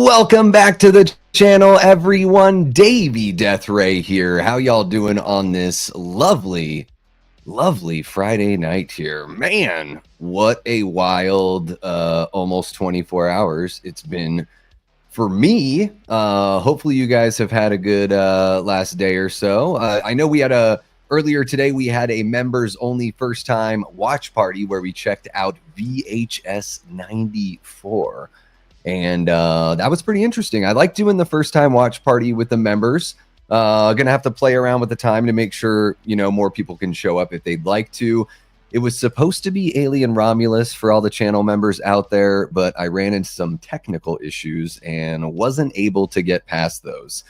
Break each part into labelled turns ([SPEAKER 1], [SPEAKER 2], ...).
[SPEAKER 1] Welcome back to the channel, everyone. Davey Death Ray here. How y'all doing on this lovely Friday night here? Man, what a wild almost 24 hours it's been for me. Hopefully you guys have had a good last day or so. I know we had earlier today we had a members only first time watch party where we checked out VHS 94. And that was pretty interesting. I like doing the first time watch party with the members. Gonna have to play around with the time to make sure, more people can show up if they'd like to. It was supposed to be Alien Romulus for all the channel members out there, but I ran into some technical issues and wasn't able to get past those.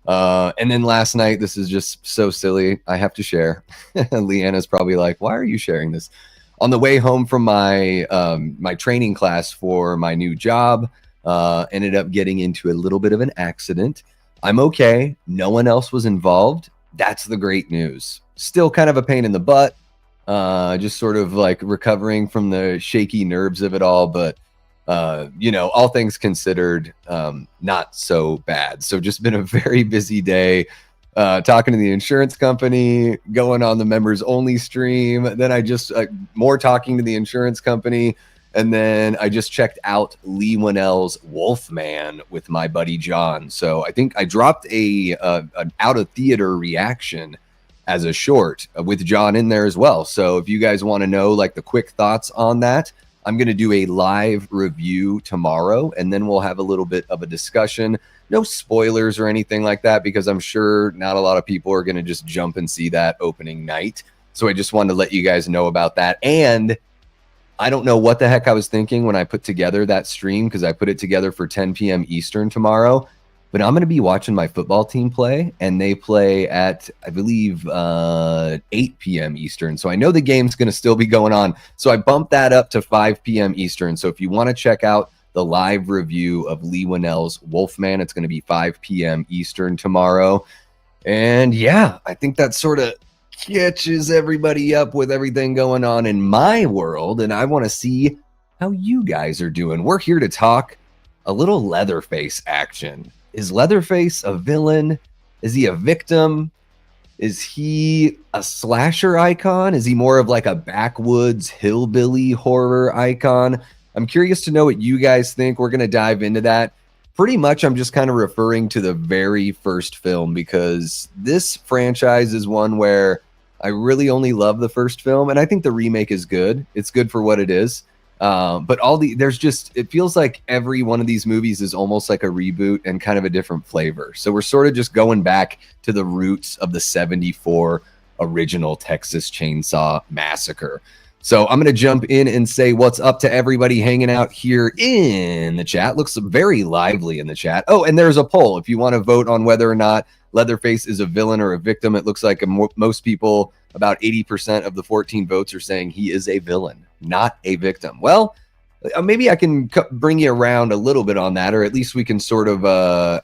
[SPEAKER 1] And then last night, this is just so silly, I have to share. Leanna's probably like, why are you sharing this? On the way home from my my training class for my new job, ended up getting into a little bit of an accident. I'm okay. No one else was involved. That's the great news. Still kind of a pain in the butt. Just sort of like recovering from the shaky nerves of it all. But, all things considered, not so bad. So just been a very busy day. Talking to the insurance company, going on the members only stream. Then I just more talking to the insurance company. And then I just checked out Lee Winnell's Wolfman with my buddy John. So I think I dropped an out of theater reaction as a short with John in there as well. So if you guys want to know like the quick thoughts on that, I'm going to do a live review tomorrow, and then we'll have a little bit of a discussion. No spoilers or anything like that, because I'm sure not a lot of people are going to just jump and see that opening night. So I just wanted to let you guys know about that. And I don't know what the heck I was thinking when I put together that stream, because I put it together for 10 p.m. Eastern tomorrow. But I'm going to be watching my football team play, and they play at, I believe, 8 p.m. Eastern. So I know the game's going to still be going on. So I bumped that up to 5 p.m. Eastern. So if you want to check out the live review of Lee Winnell's Wolfman, it's going to be 5 p.m. Eastern tomorrow. And yeah, I think that sort of catches everybody up with everything going on in my world, and I want to see how you guys are doing. We're here to talk a little Leatherface action. Is Leatherface a villain? Is he a victim? Is he a slasher icon? Is he more of like a backwoods hillbilly horror icon? I'm curious to know what you guys think. We're going to dive into that. Pretty much, I'm just kind of referring to the very first film, because this franchise is one where I really only love the first film, and I think the remake is good. It's good for what it is. But it feels like every one of these movies is almost like a reboot and kind of a different flavor. So we're sort of just going back to the roots of the 74 original Texas Chain Saw Massacre. So I'm going to jump in and say what's up to everybody hanging out here in the chat. Looks very lively in the chat. Oh, and there's a poll. If you want to vote on whether or not Leatherface is a villain or a victim, it looks like most people, about 80% of the 14 votes, are saying he is a villain, not a victim. Well, maybe I can bring you around a little bit on that, or at least we can sort of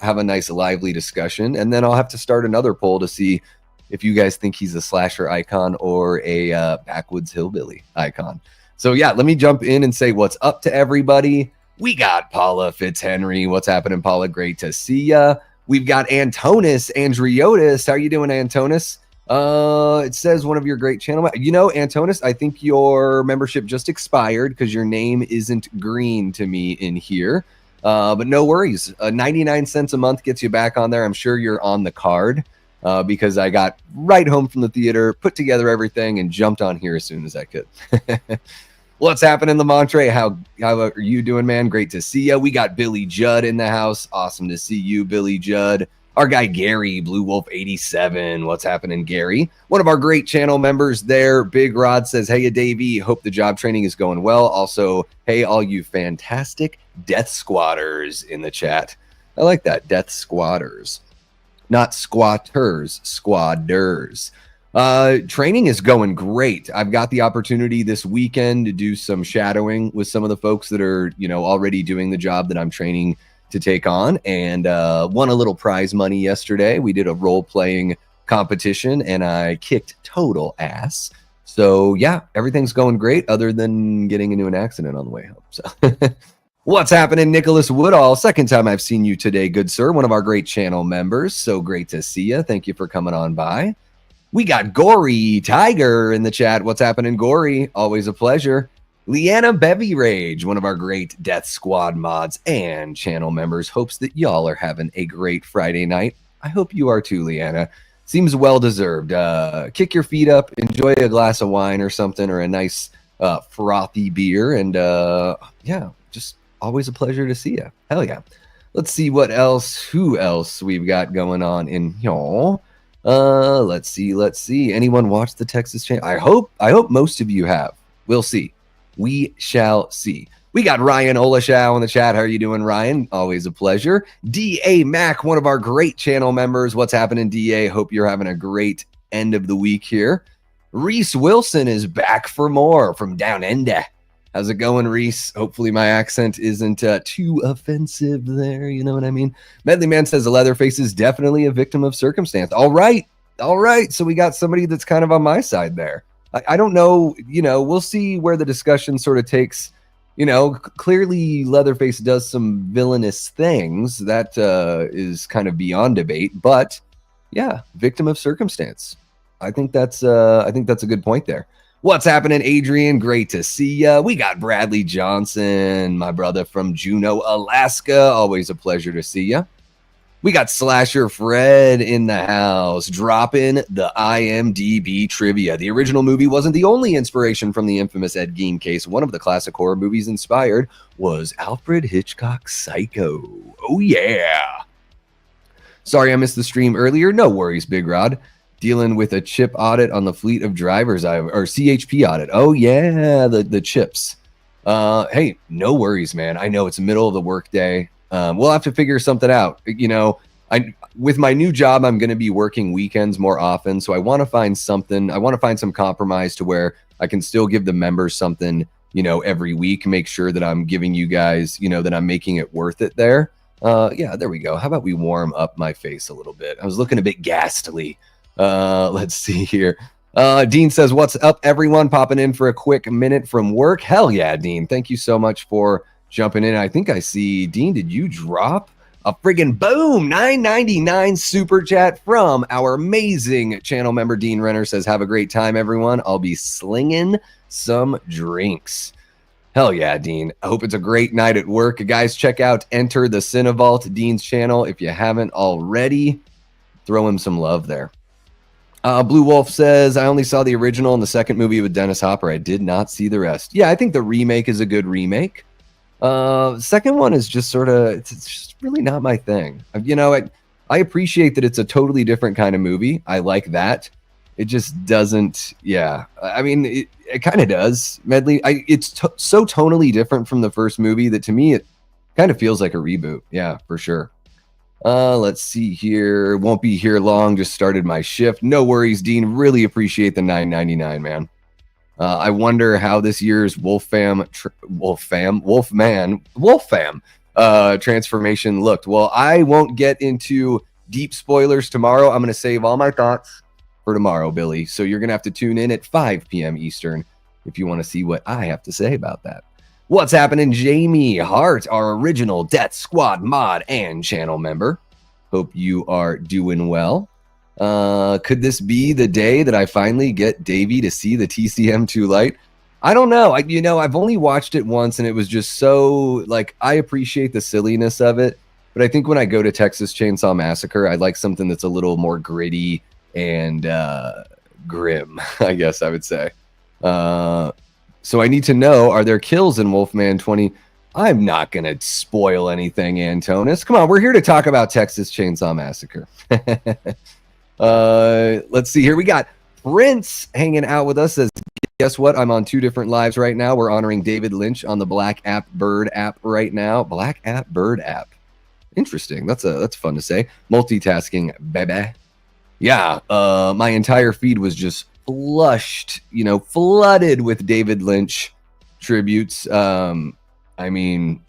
[SPEAKER 1] have a nice lively discussion. And then I'll have to start another poll to see if you guys think he's a slasher icon or a backwoods hillbilly icon. So yeah, let me jump in and say what's up to everybody. We got Paula Fitzhenry. What's happening, Paula? Great to see ya. We've got Antonis Andriotis. How are you doing, Antonis? It says one of your great channel. Antonis, I think your membership just expired because your name isn't green to me in here. But no worries. 99 cents a month gets you back on there. I'm sure you're on the card. Because I got right home from the theater, put together everything, and jumped on here as soon as I could. What's happening, Lamontre? How are you doing, man? Great to see you. We got Billy Judd in the house. Awesome to see you, Billy Judd. Our guy, Gary, Blue Wolf 87. What's happening, Gary? One of our great channel members there. Big Rod says, hey, Davey. Hope the job training is going well. Also, hey, all you fantastic death squatters in the chat. I like that, death squatters. Not squatters, squadders. Training is going great. I've got the opportunity this weekend to do some shadowing with some of the folks that are, already doing the job that I'm training to take on, and won a little prize money yesterday. We did a role-playing competition, and I kicked total ass. So yeah, everything's going great other than getting into an accident on the way home. So What's happening, Nicholas Woodall? Second time I've seen you today, good sir. One of our great channel members. So great to see you. Thank you for coming on by. We got Gory Tiger in the chat. What's happening, Gory? Always a pleasure. Leanna Bevy Rage, one of our great Death Squad mods and channel members, hopes that y'all are having a great Friday night. I hope you are too, Leanna. Seems well deserved. Kick your feet up, enjoy a glass of wine or something, or a nice frothy beer, and yeah, just always a pleasure to see you. Hell yeah. Let's see what else, who else we've got going on in here. Let's see. Anyone watch the Texas Chain? I hope most of you have. We'll see. We shall see. We got Ryan Olashow in the chat. How are you doing, Ryan? Always a pleasure. D.A. Mac, one of our great channel members. What's happening, D.A.? Hope you're having a great end of the week here. Reese Wilson is back for more from Down Under. How's it going, Reese? Hopefully my accent isn't too offensive there. You know what I mean? Medley Man says the Leatherface is definitely a victim of circumstance. All right. So we got somebody that's kind of on my side there. I don't know. We'll see where the discussion sort of takes. Clearly Leatherface does some villainous things. That is kind of beyond debate. But yeah, victim of circumstance. I think that's a good point there. What's happening, Adrian? Great to see ya. We got Bradley Johnson, my brother from Juneau, Alaska. Always a pleasure to see ya. We got Slasher Fred in the house, dropping the IMDb trivia. The original movie wasn't the only inspiration from the infamous Ed Gein case. One of the classic horror movies inspired was Alfred Hitchcock's Psycho. Oh, yeah. Sorry I missed the stream earlier. No worries, Big Rod. Dealing with a chip audit on the fleet of drivers, or CHP audit. Oh, yeah, the chips. Hey, no worries, man. I know it's the middle of the workday. We'll have to figure something out. With my new job, I'm going to be working weekends more often. So I want to find something. I want to find some compromise to where I can still give the members something, every week. Make sure that I'm giving you guys, that I'm making it worth it there. Yeah, there we go. How about we warm up my face a little bit? I was looking a bit ghastly. Let's see here. Dean says, what's up, everyone? Popping in for a quick minute from work. Hell yeah, Dean. Thank you so much for jumping in. I think I see, Dean, did you drop a friggin' boom $9.99 super chat from our amazing channel member Dean Renner? Says, have a great time, everyone. I'll be slinging some drinks. Hell yeah, Dean. I hope it's a great night at work. Guys, check out Enter the Cinevault, Dean's channel. If you haven't already, throw him some love there. Blue Wolf says, I only saw the original and the second movie with Dennis Hopper. I did not see the rest. Yeah, I think the remake is a good remake. Second one is just sort of, it's just really not my thing. I appreciate that it's a totally different kind of movie. I like that. It just doesn't, yeah. I mean, it kind of does. Medley, it's so tonally different from the first movie that to me, it kind of feels like a reboot. Yeah, for sure. Let's see here. Won't be here long. Just started my shift. No worries, Dean. Really appreciate the $9.99, man. I wonder how this year's Wolfman transformation looked. Well, I won't get into deep spoilers tomorrow. I'm going to save all my thoughts for tomorrow, Billy. So you're going to have to tune in at 5 p.m. Eastern if you want to see what I have to say about that. What's happening, Jamie Hart, our original Death Squad mod and channel member? Hope you are doing well. Could this be the day that I finally get Davey to see the TCM2 light? I don't know. I've only watched it once, and it was just so, I appreciate the silliness of it. But I think when I go to Texas Chain Saw Massacre, I'd like something that's a little more gritty and grim, I guess I would say. So I need to know, are there kills in Wolfman 20? I'm not going to spoil anything, Antonis. Come on, we're here to talk about Texas Chain Saw Massacre. Let's see here. We got Prince hanging out with us. Says, guess what? I'm on 2 different lives right now. We're honoring David Lynch on the Black App Bird app right now. Black App Bird app. Interesting. That's fun to say. Multitasking, baby. Yeah, my entire feed was just flooded with David Lynch tributes. I mean,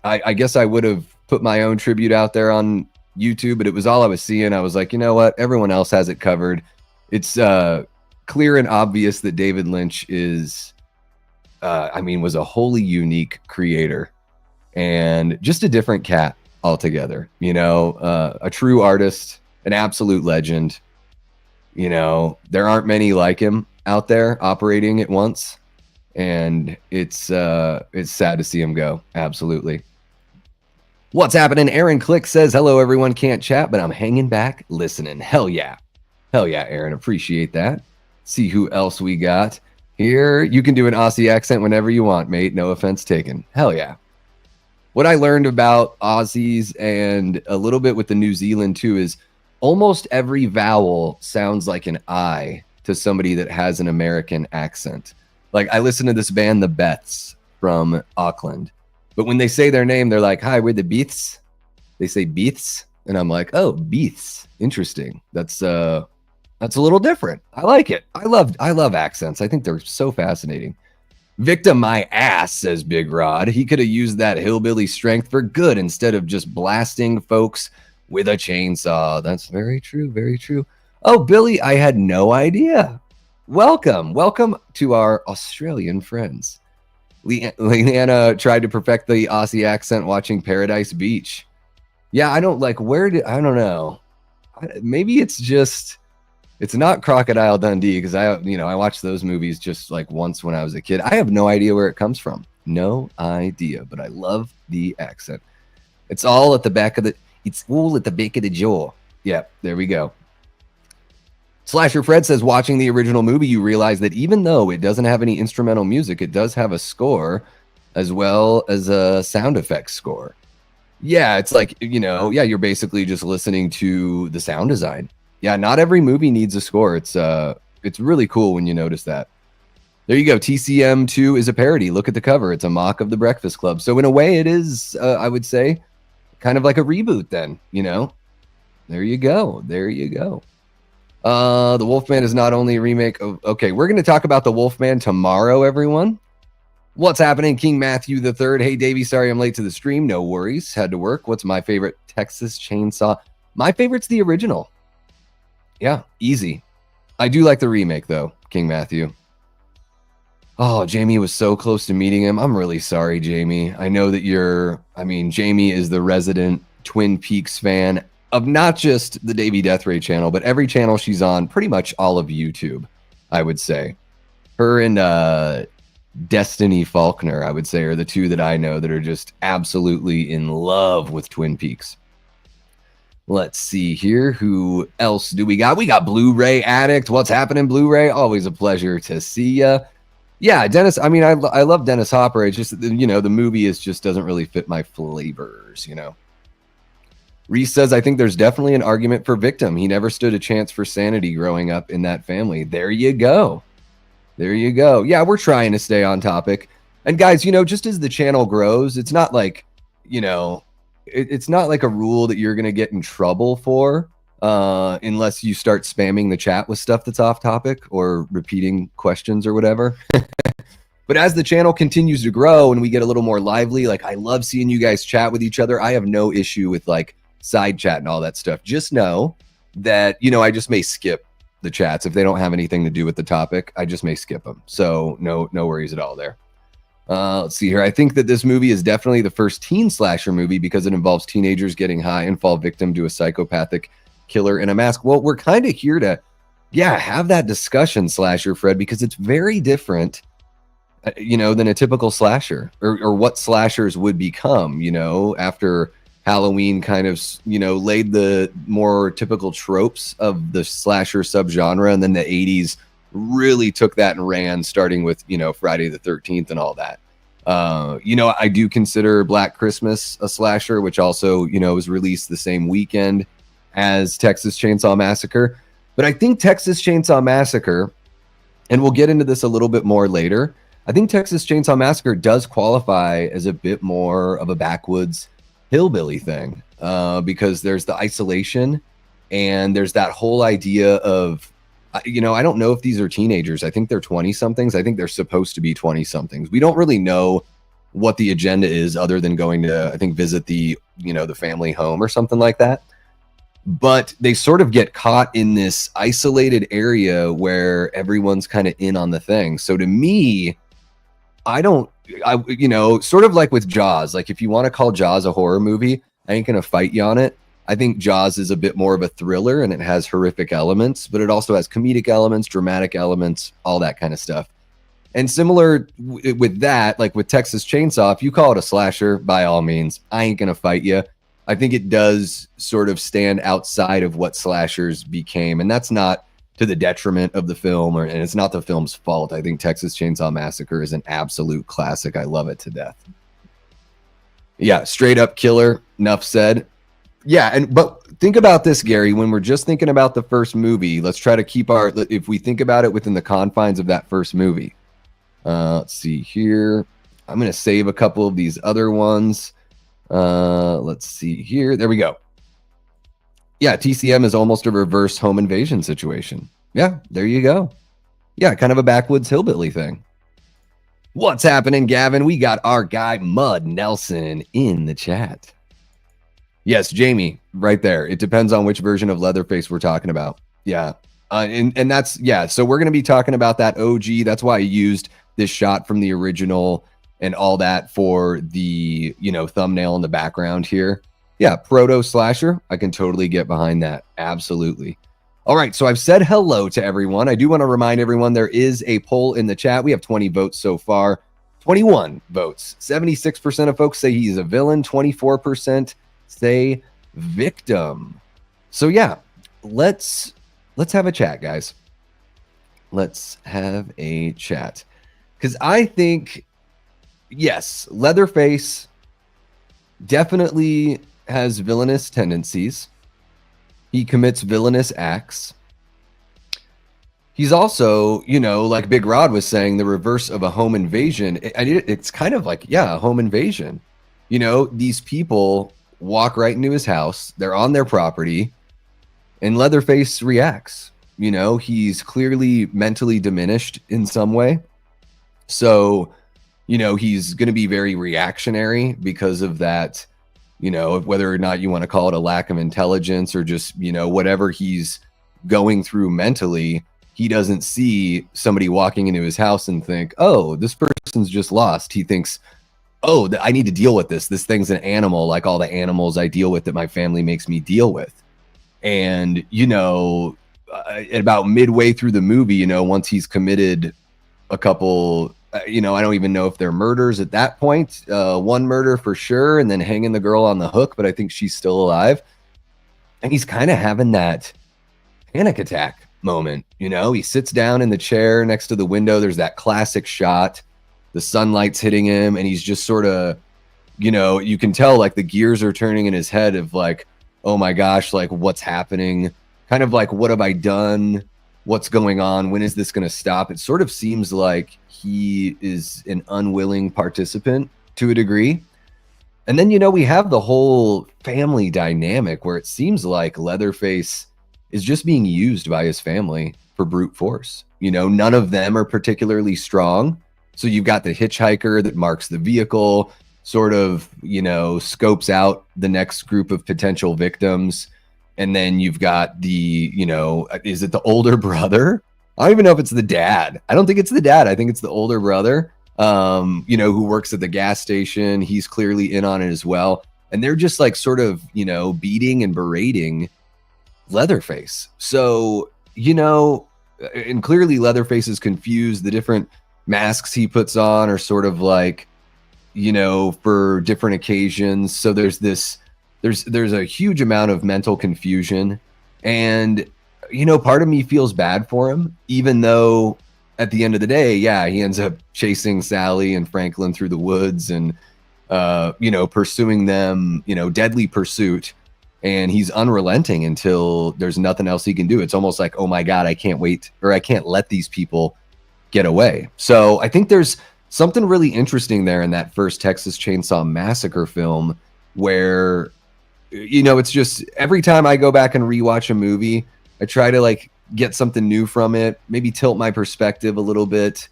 [SPEAKER 1] I guess I would have put my own tribute out there on YouTube, but it was all I was seeing. I was like, you know what? Everyone else has it covered. It's clear and obvious that David Lynch is, was a wholly unique creator. and just a different cat altogether. You know, a true artist, an absolute legend. You know, there aren't many like him out there operating at once, and it's sad to see him go. Absolutely. What's happening? Aaron Click says, hello, everyone. Can't chat, but I'm hanging back listening. Hell yeah. Hell yeah, Aaron. Appreciate that. See who else we got here. You can do an Aussie accent whenever you want, mate. No offense taken. Hell yeah. What I learned about Aussies and a little bit with the New Zealand too is almost every vowel sounds like an I to somebody that has an American accent. Like I listen to this band, the Beths from Auckland, but when they say their name, they're like, hi, we're the Beeths. They say Beeths. And I'm like, oh, Beeths. Interesting. That's a little different. I like it. I love accents. I think they're so fascinating. Victim my ass, says Big Rod. He could have used that hillbilly strength for good instead of just blasting folks with a chainsaw. That's very true. Very true. Oh, Billy, I had no idea. Welcome to our Australian friends. Leanna tried to perfect the Aussie accent watching Paradise Beach. Yeah, I don't know. Maybe it's not Crocodile Dundee because I watched those movies just like once when I was a kid. I have no idea where it comes from. No idea, but I love the accent. It's all at the back of the jaw. Yeah, there we go. Slasher Fred says, watching the original movie, you realize that even though it doesn't have any instrumental music, it does have a score as well as a sound effects score. Yeah, it's like, you're basically just listening to the sound design. Yeah, not every movie needs a score. It's really cool when you notice that. There you go. TCM 2 is a parody. Look at the cover. It's a mock of The Breakfast Club. So in a way, it is, I would say, kind of like a reboot then, There you go. The Wolfman is not only a remake of... Okay, we're going to talk about the Wolfman tomorrow, everyone. What's happening? King Matthew the Third. Hey, Davey, sorry I'm late to the stream. No worries. Had to work. What's my favorite Texas Chainsaw? My favorite's the original. Yeah, easy. I do like the remake, though, King Matthew. Oh, Jamie was so close to meeting him. I'm really sorry, Jamie. I know that Jamie is the resident Twin Peaks fan of not just the Davey Death Ray channel, but every channel she's on, pretty much all of YouTube, I would say. Her and Destiny Faulkner, I would say, are the two that I know that are just absolutely in love with Twin Peaks. Let's see here. Who else do we got? We got Blu-ray Addict. What's happening, Blu-ray? Always a pleasure to see ya. Yeah, Dennis, I love Dennis Hopper. It's just, the movie just doesn't really fit my flavors, Reese says, I think there's definitely an argument for Victim. He never stood a chance for sanity growing up in that family. There you go. Yeah, we're trying to stay on topic. And guys, just as the channel grows, it's not like, it's not like a rule that you're going to get in trouble for unless you start spamming the chat with stuff that's off topic or repeating questions or whatever. But as the channel continues to grow and we get a little more lively, like I love seeing you guys chat with each other. I have no issue with like side chat and all that stuff. Just know that, I just may skip the chats if they don't have anything to do with the topic. I just may skip them. So no worries at all there. Let's see here. I think that this movie is definitely the first teen slasher movie because it involves teenagers getting high and fall victim to a psychopathic killer in a mask. Well, we're kind of here to, have that discussion, Slasher Fred, because it's very different, than a typical slasher or what slashers would become, after Halloween kind of, laid the more typical tropes of the slasher subgenre. And then the 80s really took that and ran, starting with, Friday the 13th and all that. I do consider Black Christmas a slasher, which also, was released the same weekend as Texas Chainsaw Massacre. But I think Texas Chainsaw Massacre, and we'll get into this a little bit more later, I think Texas Chainsaw Massacre does qualify as a bit more of a backwoods hillbilly thing, because there's the isolation and there's that whole idea of, I don't know if these are teenagers. I think they're 20-somethings. I think they're supposed to be 20-somethings. We don't really know what the agenda is other than going to, I think, visit the, the family home or something like that. But they sort of get caught in this isolated area where everyone's kind of in on the thing. So to me, sort of like with Jaws, like if you want to call Jaws a horror movie, I ain't going to fight you on it. I think Jaws is a bit more of a thriller and it has horrific elements, but it also has comedic elements, dramatic elements, all that kind of stuff. And similar with that, like with Texas Chainsaw, if you call it a slasher, by all means, I ain't going to fight you. I think it does sort of stand outside of what slashers became. And that's not to the detriment of the film, and it's not the film's fault. I think Texas Chainsaw Massacre is an absolute classic. I love it to death. Yeah, straight up killer. Enough said. Yeah, but think about this, Gary. When we're just thinking about the first movie, let's try to keep if we think about it within the confines of that first movie. Let's see here. I'm going to save a couple of these other ones. Let's see here. There we go. Yeah, TCM is almost a reverse home invasion situation. Yeah, there you go. Yeah, kind of a backwoods hillbilly thing. What's happening, Gavin? We got our guy Mud Nelson in the chat. Yes, Jamie, right there. It depends on which version of Leatherface we're talking about. Yeah. And that's, yeah, so we're going to be talking about that OG. That's why I used this shot from the original and all that for the, thumbnail in the background here. Yeah, proto slasher. I can totally get behind that. Absolutely. All right, so I've said hello to everyone. I do want to remind everyone there is a poll in the chat. We have 20 votes so far. 21 votes. 76% of folks say he's a villain. 24% say victim. So yeah, let's have a chat, guys. Let's have a chat. Because I think, yes, Leatherface definitely has villainous tendencies. He commits villainous acts. He's also, like Big Rod was saying, the reverse of a home invasion. It's kind of like, yeah, a home invasion. These people walk right into his house. They're on their property. And Leatherface reacts. He's clearly mentally diminished in some way. So, he's going to be very reactionary because of that. Whether or not you want to call it a lack of intelligence or just, whatever he's going through mentally, he doesn't see somebody walking into his house and think, oh, this person's just lost. He thinks, oh, I need to deal with this. This thing's an animal like all the animals I deal with that my family makes me deal with. And, about midway through the movie, once he's committed a couple, I don't even know if they're murders at that point. One murder for sure, and then hanging the girl on the hook, but I think she's still alive. And he's kind of having that panic attack moment. He sits down in the chair next to the window. There's that classic shot. The sunlight's hitting him, and he's just sort of, you can tell like the gears are turning in his head of like, oh my gosh, like what's happening? Kind of like, what have I done? What's going on? When is this going to stop? It sort of seems like he is an unwilling participant to a degree. And then, we have the whole family dynamic where it seems like Leatherface is just being used by his family for brute force. None of them are particularly strong. So you've got the hitchhiker that marks the vehicle, sort of, scopes out the next group of potential victims. And then you've got the, is it the older brother? I don't even know if it's the dad. I don't think it's the dad. I think it's the older brother, who works at the gas station. He's clearly in on it as well. And they're just like sort of, beating and berating Leatherface. So, and clearly Leatherface is confused. The different masks he puts on are sort of like, for different occasions. So there's a huge amount of mental confusion. And part of me feels bad for him, even though at the end of the day, yeah, he ends up chasing Sally and Franklin through the woods and, pursuing them, deadly pursuit. And he's unrelenting until there's nothing else he can do. It's almost like, oh my God, I can't wait, or I can't let these people get away. So I think there's something really interesting there in that first Texas Chainsaw Massacre film where, it's just every time I go back and rewatch a movie, I try to like get something new from it, maybe tilt my perspective a little bit,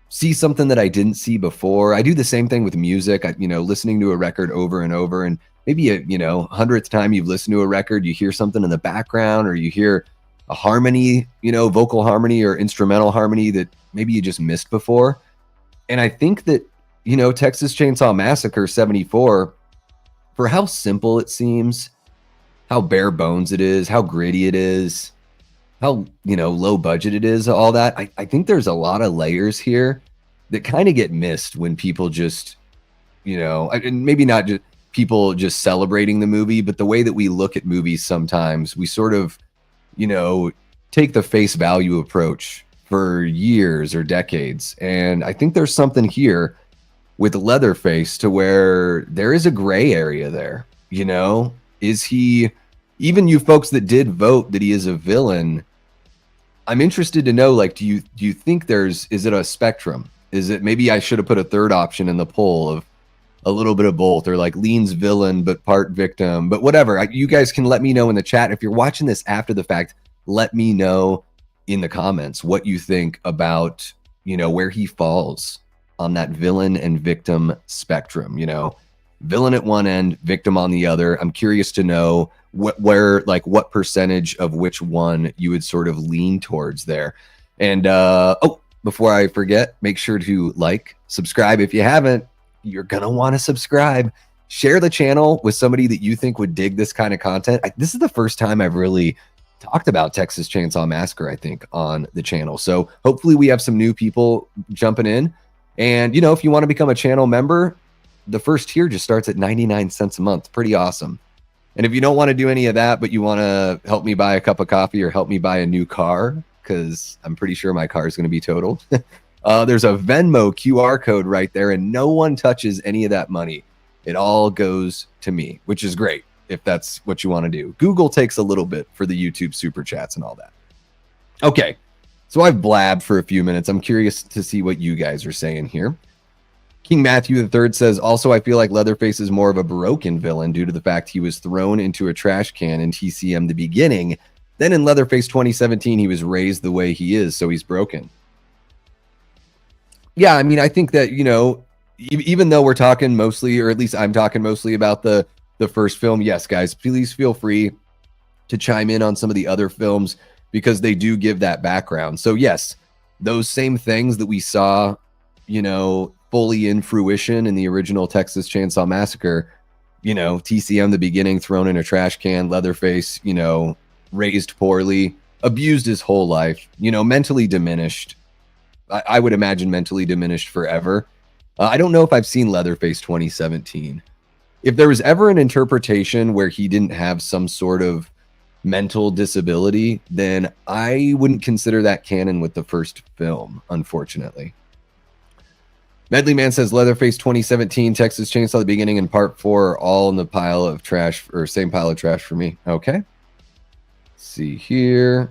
[SPEAKER 1] see something that I didn't see before. I do the same thing with music, listening to a record over and over, and maybe a 100th time you've listened to a record, you hear something in the background or you hear a harmony, vocal harmony or instrumental harmony that maybe you just missed before. And I think that, Texas Chainsaw Massacre 74, for how simple it seems, how bare bones it is, how gritty it is, how, low budget it is, all that, I think there's a lot of layers here that kind of get missed when people just, and maybe not just people just celebrating the movie, but the way that we look at movies sometimes, we sort of, take the face value approach for years or decades. And I think there's something here with Leatherface to where there is a gray area there. Is he, even you folks that did vote that he is a villain, I'm interested to know, like, do you think is it a spectrum? Is it, maybe I should have put a third option in the poll of a little bit of both, or like leans villain but part victim, but whatever. You guys can let me know in the chat. If you're watching this after the fact, let me know in the comments what you think about, where he falls on that villain and victim spectrum. Villain at one end, victim on the other. I'm curious to know what percentage of which one you would sort of lean towards there. And before I forget, make sure to like, subscribe if you haven't. You're gonna want to subscribe. Share the channel with somebody that you think would dig this kind of content. This is the first time I've really talked about Texas Chainsaw Massacre, I think, on the channel. So hopefully we have some new people jumping in. And, if you want to become a channel member, the first tier just starts at 99 cents a month. Pretty awesome. And if you don't want to do any of that, but you want to help me buy a cup of coffee or help me buy a new car, because I'm pretty sure my car is going to be totaled, there's a Venmo QR code right there, and no one touches any of that money. It all goes to me, which is great if that's what you want to do. Google takes a little bit for the YouTube super chats and all that. Okay, so I've blabbed for a few minutes. I'm curious to see what you guys are saying here. King Matthew III says, also, I feel like Leatherface is more of a broken villain due to the fact he was thrown into a trash can in TCM the beginning. Then in Leatherface 2017, he was raised the way he is, so he's broken. Yeah, I mean, I think that, even though we're talking mostly, or at least I'm talking mostly about the first film, yes, guys, please feel free to chime in on some of the other films because they do give that background. So yes, those same things that we saw, fully in fruition in the original Texas Chainsaw Massacre, TCM, the beginning, thrown in a trash can, Leatherface, raised poorly, abused his whole life, mentally diminished. I would imagine mentally diminished forever. I don't know if I've seen Leatherface 2017. If there was ever an interpretation where he didn't have some sort of mental disability, then I wouldn't consider that canon with the first film, unfortunately. Medley Man says Leatherface 2017, Texas Chainsaw the beginning, and part 4 all in the pile of trash, or same pile of trash for me. Okay. Let's see here.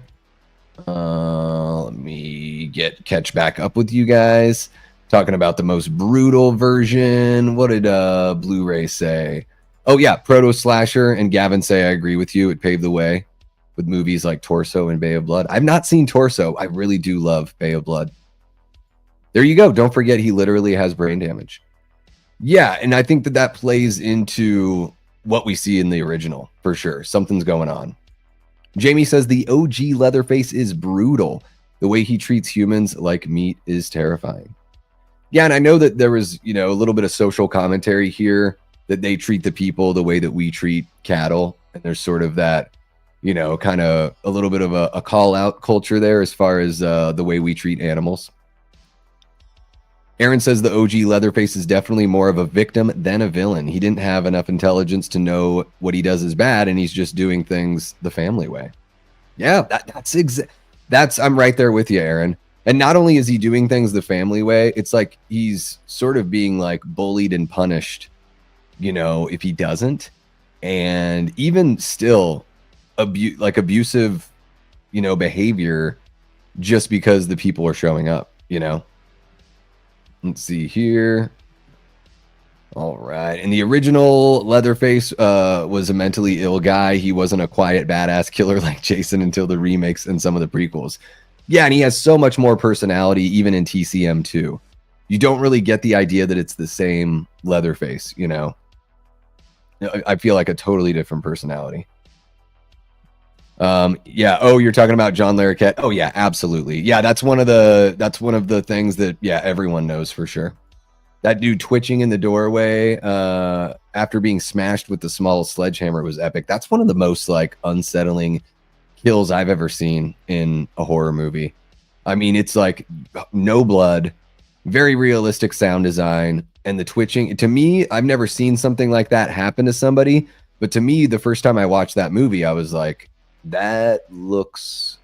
[SPEAKER 1] Let me catch back up with you guys. Talking about the most brutal version. What did Blu-ray say? Oh yeah, Proto Slasher, and Gavin say I agree with you. It paved the way with movies like Torso and Bay of Blood. I've not seen Torso. I really do love Bay of Blood. There you go. Don't forget he literally has brain damage. Yeah, and I think that plays into what we see in the original for sure. Something's going on. Jamie says the OG Leatherface is brutal. The way he treats humans like meat is terrifying. Yeah, and I know that there was, a little bit of social commentary here that they treat the people the way that we treat cattle. And there's sort of that, kind of a little bit of a call out culture there as far as the way we treat animals. Aaron says the OG Leatherface is definitely more of a victim than a villain. He didn't have enough intelligence to know what he does is bad, and he's just doing things the family way. Yeah, that's I'm right there with you, Aaron. And not only is he doing things the family way, it's like he's sort of being like bullied and punished, if he doesn't. And even still abusive, behavior just because the people are showing up, Let's see here. All right. And the original Leatherface was a mentally ill guy. He wasn't a quiet badass killer like Jason until the remakes and some of the prequels. Yeah, and he has so much more personality even in TCM 2. You don't really get the idea that it's the same Leatherface, I feel like a totally different personality. Yeah. Oh, you're talking about John Larroquette. Oh yeah, absolutely. Yeah, that's one of the things that, yeah, everyone knows for sure. That dude twitching in the doorway after being smashed with the small sledgehammer was epic. That's one of the most like unsettling kills I've ever seen in a horror movie. I mean, it's like no blood, very realistic sound design, and the twitching. To me, I've never seen something like that happen to somebody, but to me, the first time I watched that movie, I was like, that looks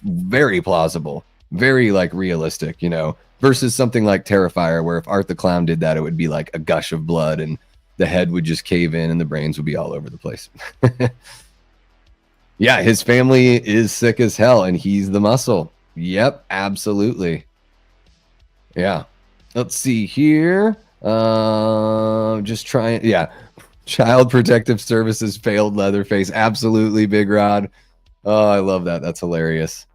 [SPEAKER 1] very plausible, very like realistic, you know, versus something like Terrifier, where if Art the Clown did that, it would be like a gush of blood and the head would just cave in and the brains would be all over the place. Yeah, his family is sick as hell and he's the muscle. Yep, absolutely. Yeah. Let's see here. Just trying. Yeah. Child Protective Services failed Leatherface. Absolutely, Big Rod. Oh, I love that. That's hilarious.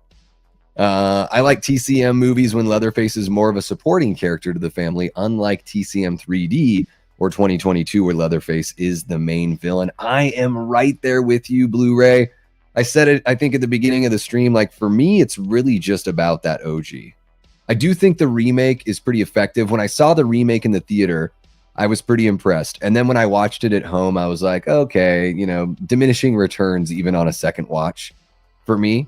[SPEAKER 1] I like TCM movies when Leatherface is more of a supporting character to the family, unlike TCM 3D or 2022, where Leatherface is the main villain. I am right there with you, Blu-ray. I said it, I think, at the beginning of the stream. Like, for me, it's really just about that OG. I do think the remake is pretty effective. When I saw the remake in the theater, I was pretty impressed. And then when I watched it at home, I was like, okay, you know, diminishing returns even on a second watch for me.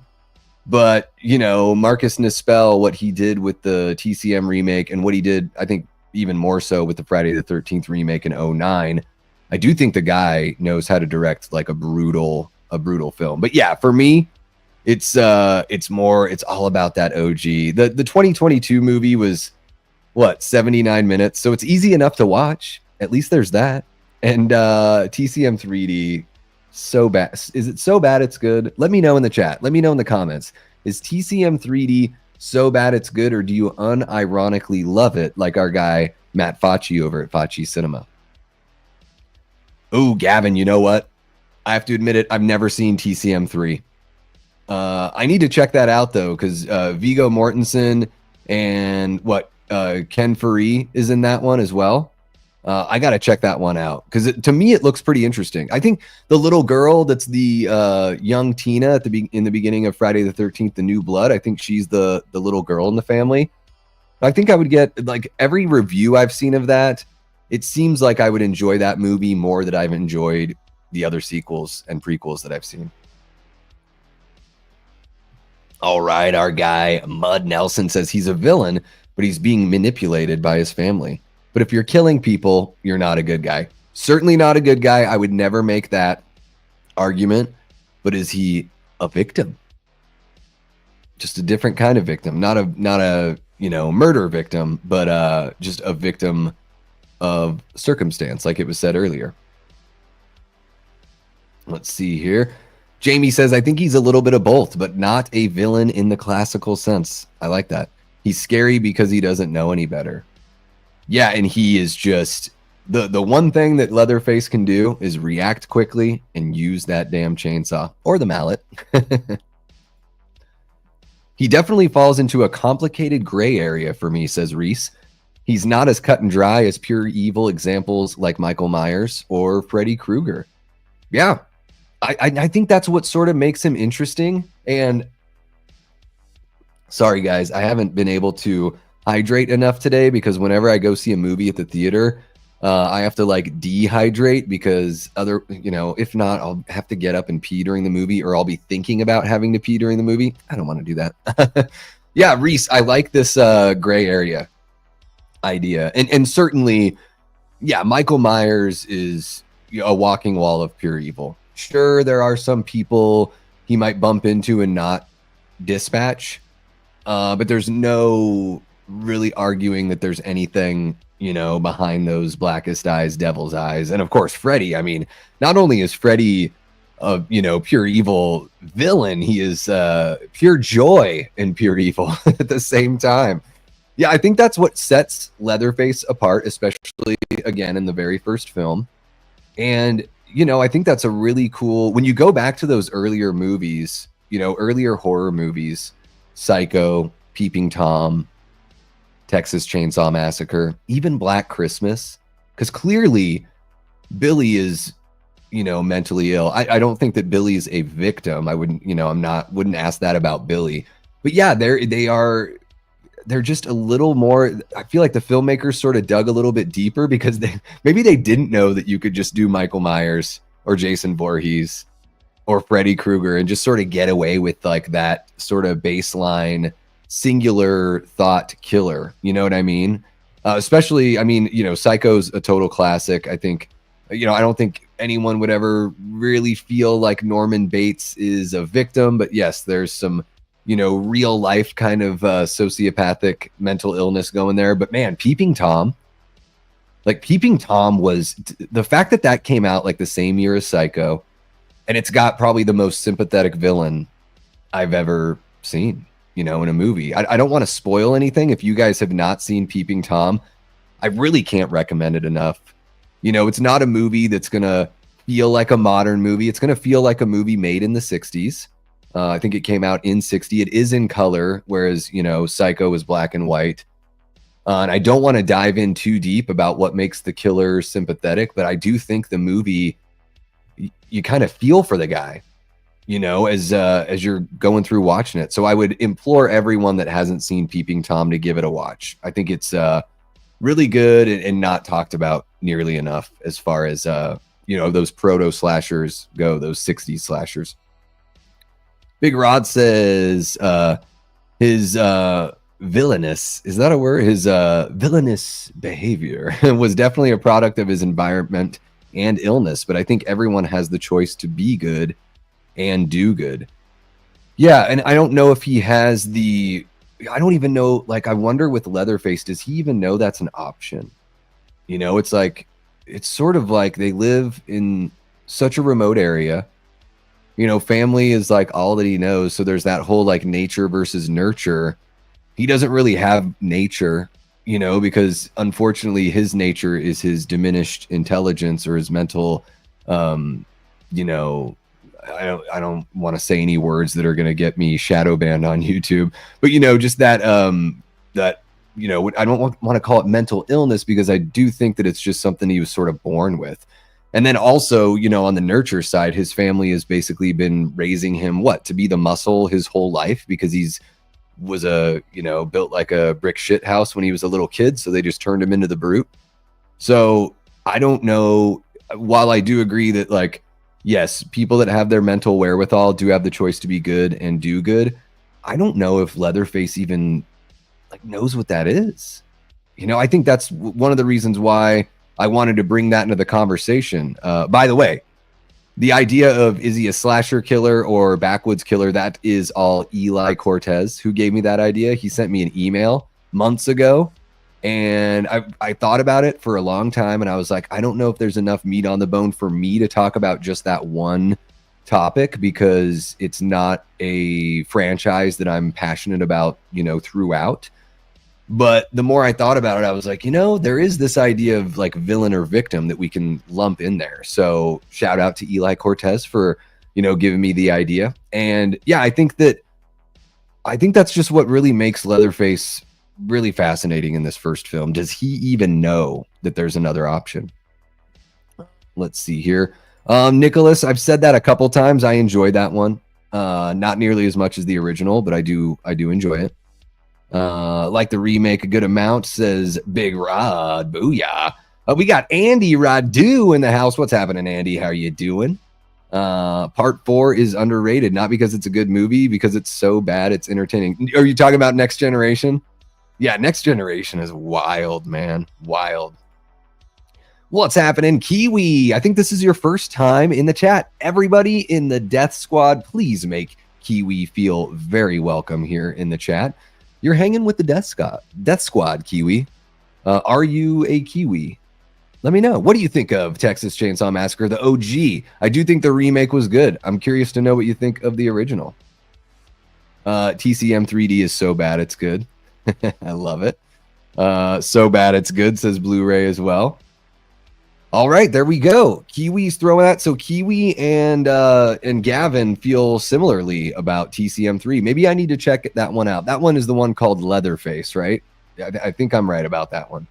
[SPEAKER 1] But, you know, Marcus Nispel, what he did with the TCM remake and what he did, I think, even more so with the Friday the 13th remake in 2009, I do think the guy knows how to direct like a brutal film. But yeah, for me, it's all about that OG. The 2022 movie was what, 79 minutes, so it's easy enough to watch. At least there's that. And TCM 3D, so bad. Is it so bad it's good? Let me know in the chat. Let me know in the comments. Is TCM 3D so bad it's good, or do you unironically love it like our guy Matt Facci over at Facci Cinema? Oh, Gavin, you know what? I have to admit it, I've never seen TCM 3. I need to check that out though, because Viggo Mortensen and Ken Faree is in that one as well. I got to check that one out because to me it looks pretty interesting. I think the little girl that's the young Tina at in the beginning of Friday the 13th, The New Blood. I think she's the little girl in the family. I think I would get, like, every review I've seen of that, it seems like I would enjoy that movie more than I've enjoyed the other sequels and prequels that I've seen. All right, our guy Mud Nelson says he's a villain, but he's being manipulated by his family. But if you're killing people, you're not a good guy. Certainly not a good guy. I would never make that argument. But is he a victim? Just a different kind of victim. Not a murder victim, but just a victim of circumstance, like it was said earlier. Let's see here. Jamie says, I think he's a little bit of both, but not a villain in the classical sense. I like that. He's scary because he doesn't know any better. Yeah, and he is just the one thing that Leatherface can do is react quickly and use that damn chainsaw or the mallet. He definitely falls into a complicated gray area for me, says Reese. He's not as cut and dry as pure evil examples like Michael Myers or Freddy Krueger. Yeah, I think that's what sort of makes him interesting. And sorry, guys, I haven't been able to hydrate enough today because whenever I go see a movie at the theater, I have to like dehydrate because if not, I'll have to get up and pee during the movie, or I'll be thinking about having to pee during the movie. I don't want to do that. Yeah, Reese, I like this gray area idea. And certainly, yeah, Michael Myers is a walking wall of pure evil. Sure, there are some people he might bump into and not dispatch, but there's no really arguing that there's anything, behind those blackest eyes, devil's eyes. And of course, Freddy, I mean, not only is Freddy a, pure evil villain, he is pure joy and pure evil at the same time. Yeah, I think that's what sets Leatherface apart, especially, again, in the very first film. And, I think that's a really cool, when you go back to those earlier movies, earlier horror movies, Psycho, Peeping Tom, Texas Chain Saw Massacre, even Black Christmas, because clearly Billy is mentally ill. I don't think that Billy's a victim. I wouldn't, wouldn't ask that about Billy. But yeah, they're just a little more. I feel like the filmmakers sort of dug a little bit deeper because maybe they didn't know that you could just do Michael Myers or Jason Voorhees or Freddy Krueger and just sort of get away with like that sort of baseline singular thought killer. You know what I mean? Especially, I mean, Psycho's a total classic. I think, I don't think anyone would ever really feel like Norman Bates is a victim, but yes, there's some, real life kind of sociopathic mental illness going there. But man, Peeping Tom was the fact that came out like the same year as Psycho, and it's got probably the most sympathetic villain I've ever seen, in a movie. I don't want to spoil anything. If you guys have not seen Peeping Tom, I really can't recommend it enough. It's not a movie that's going to feel like a modern movie. It's going to feel like a movie made in the 60s. I think it came out in 60. It is in color, whereas, Psycho was black and white. And I don't want to dive in too deep about what makes the killer sympathetic, but I do think the movie, you kind of feel for the guy, as you're going through watching it. So I would implore everyone that hasn't seen Peeping Tom to give it a watch. I think it's really good and not talked about nearly enough as far as those proto slashers go, those 60s slashers. Big Rod says his villainous, is that a word? His villainous behavior was definitely a product of his environment and illness, but I think everyone has the choice to be good and do good. Yeah, and I don't know if he has I don't even know, like, I wonder with Leatherface, does he even know that's an option? It's like, it's sort of like they live in such a remote area. Family is like all that he knows. So there's that whole like nature versus nurture. He doesn't really have nature, because unfortunately his nature is his diminished intelligence or his mental, I don't want to say any words that are going to get me shadow banned on YouTube, but just that, I don't want to call it mental illness because I do think that it's just something he was sort of born with. And then also, on the nurture side, his family has basically been raising him to be the muscle his whole life because was built like a brick shit house when he was a little kid. So they just turned him into the brute. So I don't know, while I do agree that like, yes, people that have their mental wherewithal do have the choice to be good and do good. I don't know if Leatherface even like knows what that is. I think that's one of the reasons why I wanted to bring that into the conversation. By the way, the idea of is he a slasher killer or backwoods killer, that is all Eli Cortez who gave me that idea. He sent me an email months ago, and I thought about it for a long time, and I was like, I don't know if there's enough meat on the bone for me to talk about just that one topic because it's not a franchise that I'm passionate about, throughout. But the more I thought about it, I was like, there is this idea of like villain or victim that we can lump in there. So shout out to Eli Cortez for, giving me the idea. And yeah, I think that's just what really makes Leatherface really fascinating in this first film. Does he even know that there's another option? Let's see here. Nicholas, I've said that a couple times. I enjoyed that one. Not nearly as much as the original, but I do enjoy it. Like the remake a good amount, says Big Rod. Booyah. We got Andy Radu in the house. What's happening, Andy? How are you doing? Part 4 is underrated, not because it's a good movie, because it's so bad it's entertaining. Are you talking about Next Generation? Yeah, Next Generation is wild, man. Wild. What's happening, Kiwi? I think this is your first time in the chat. Everybody in the Death Squad, please make Kiwi feel very welcome here in the chat. You're hanging with the Death Squad, Kiwi. Are you a Kiwi? Let me know. What do you think of Texas Chain Saw Massacre, the OG? I do think the remake was good. I'm curious to know what you think of the original. TCM 3D is so bad it's good. I love it. So bad it's good, says Blu-ray as well. All right, there we go. Kiwi's throwing that. So Kiwi and Gavin feel similarly about TCM3. Maybe I need to check that one out. That one is the one called Leatherface, right? I think I'm right about that one.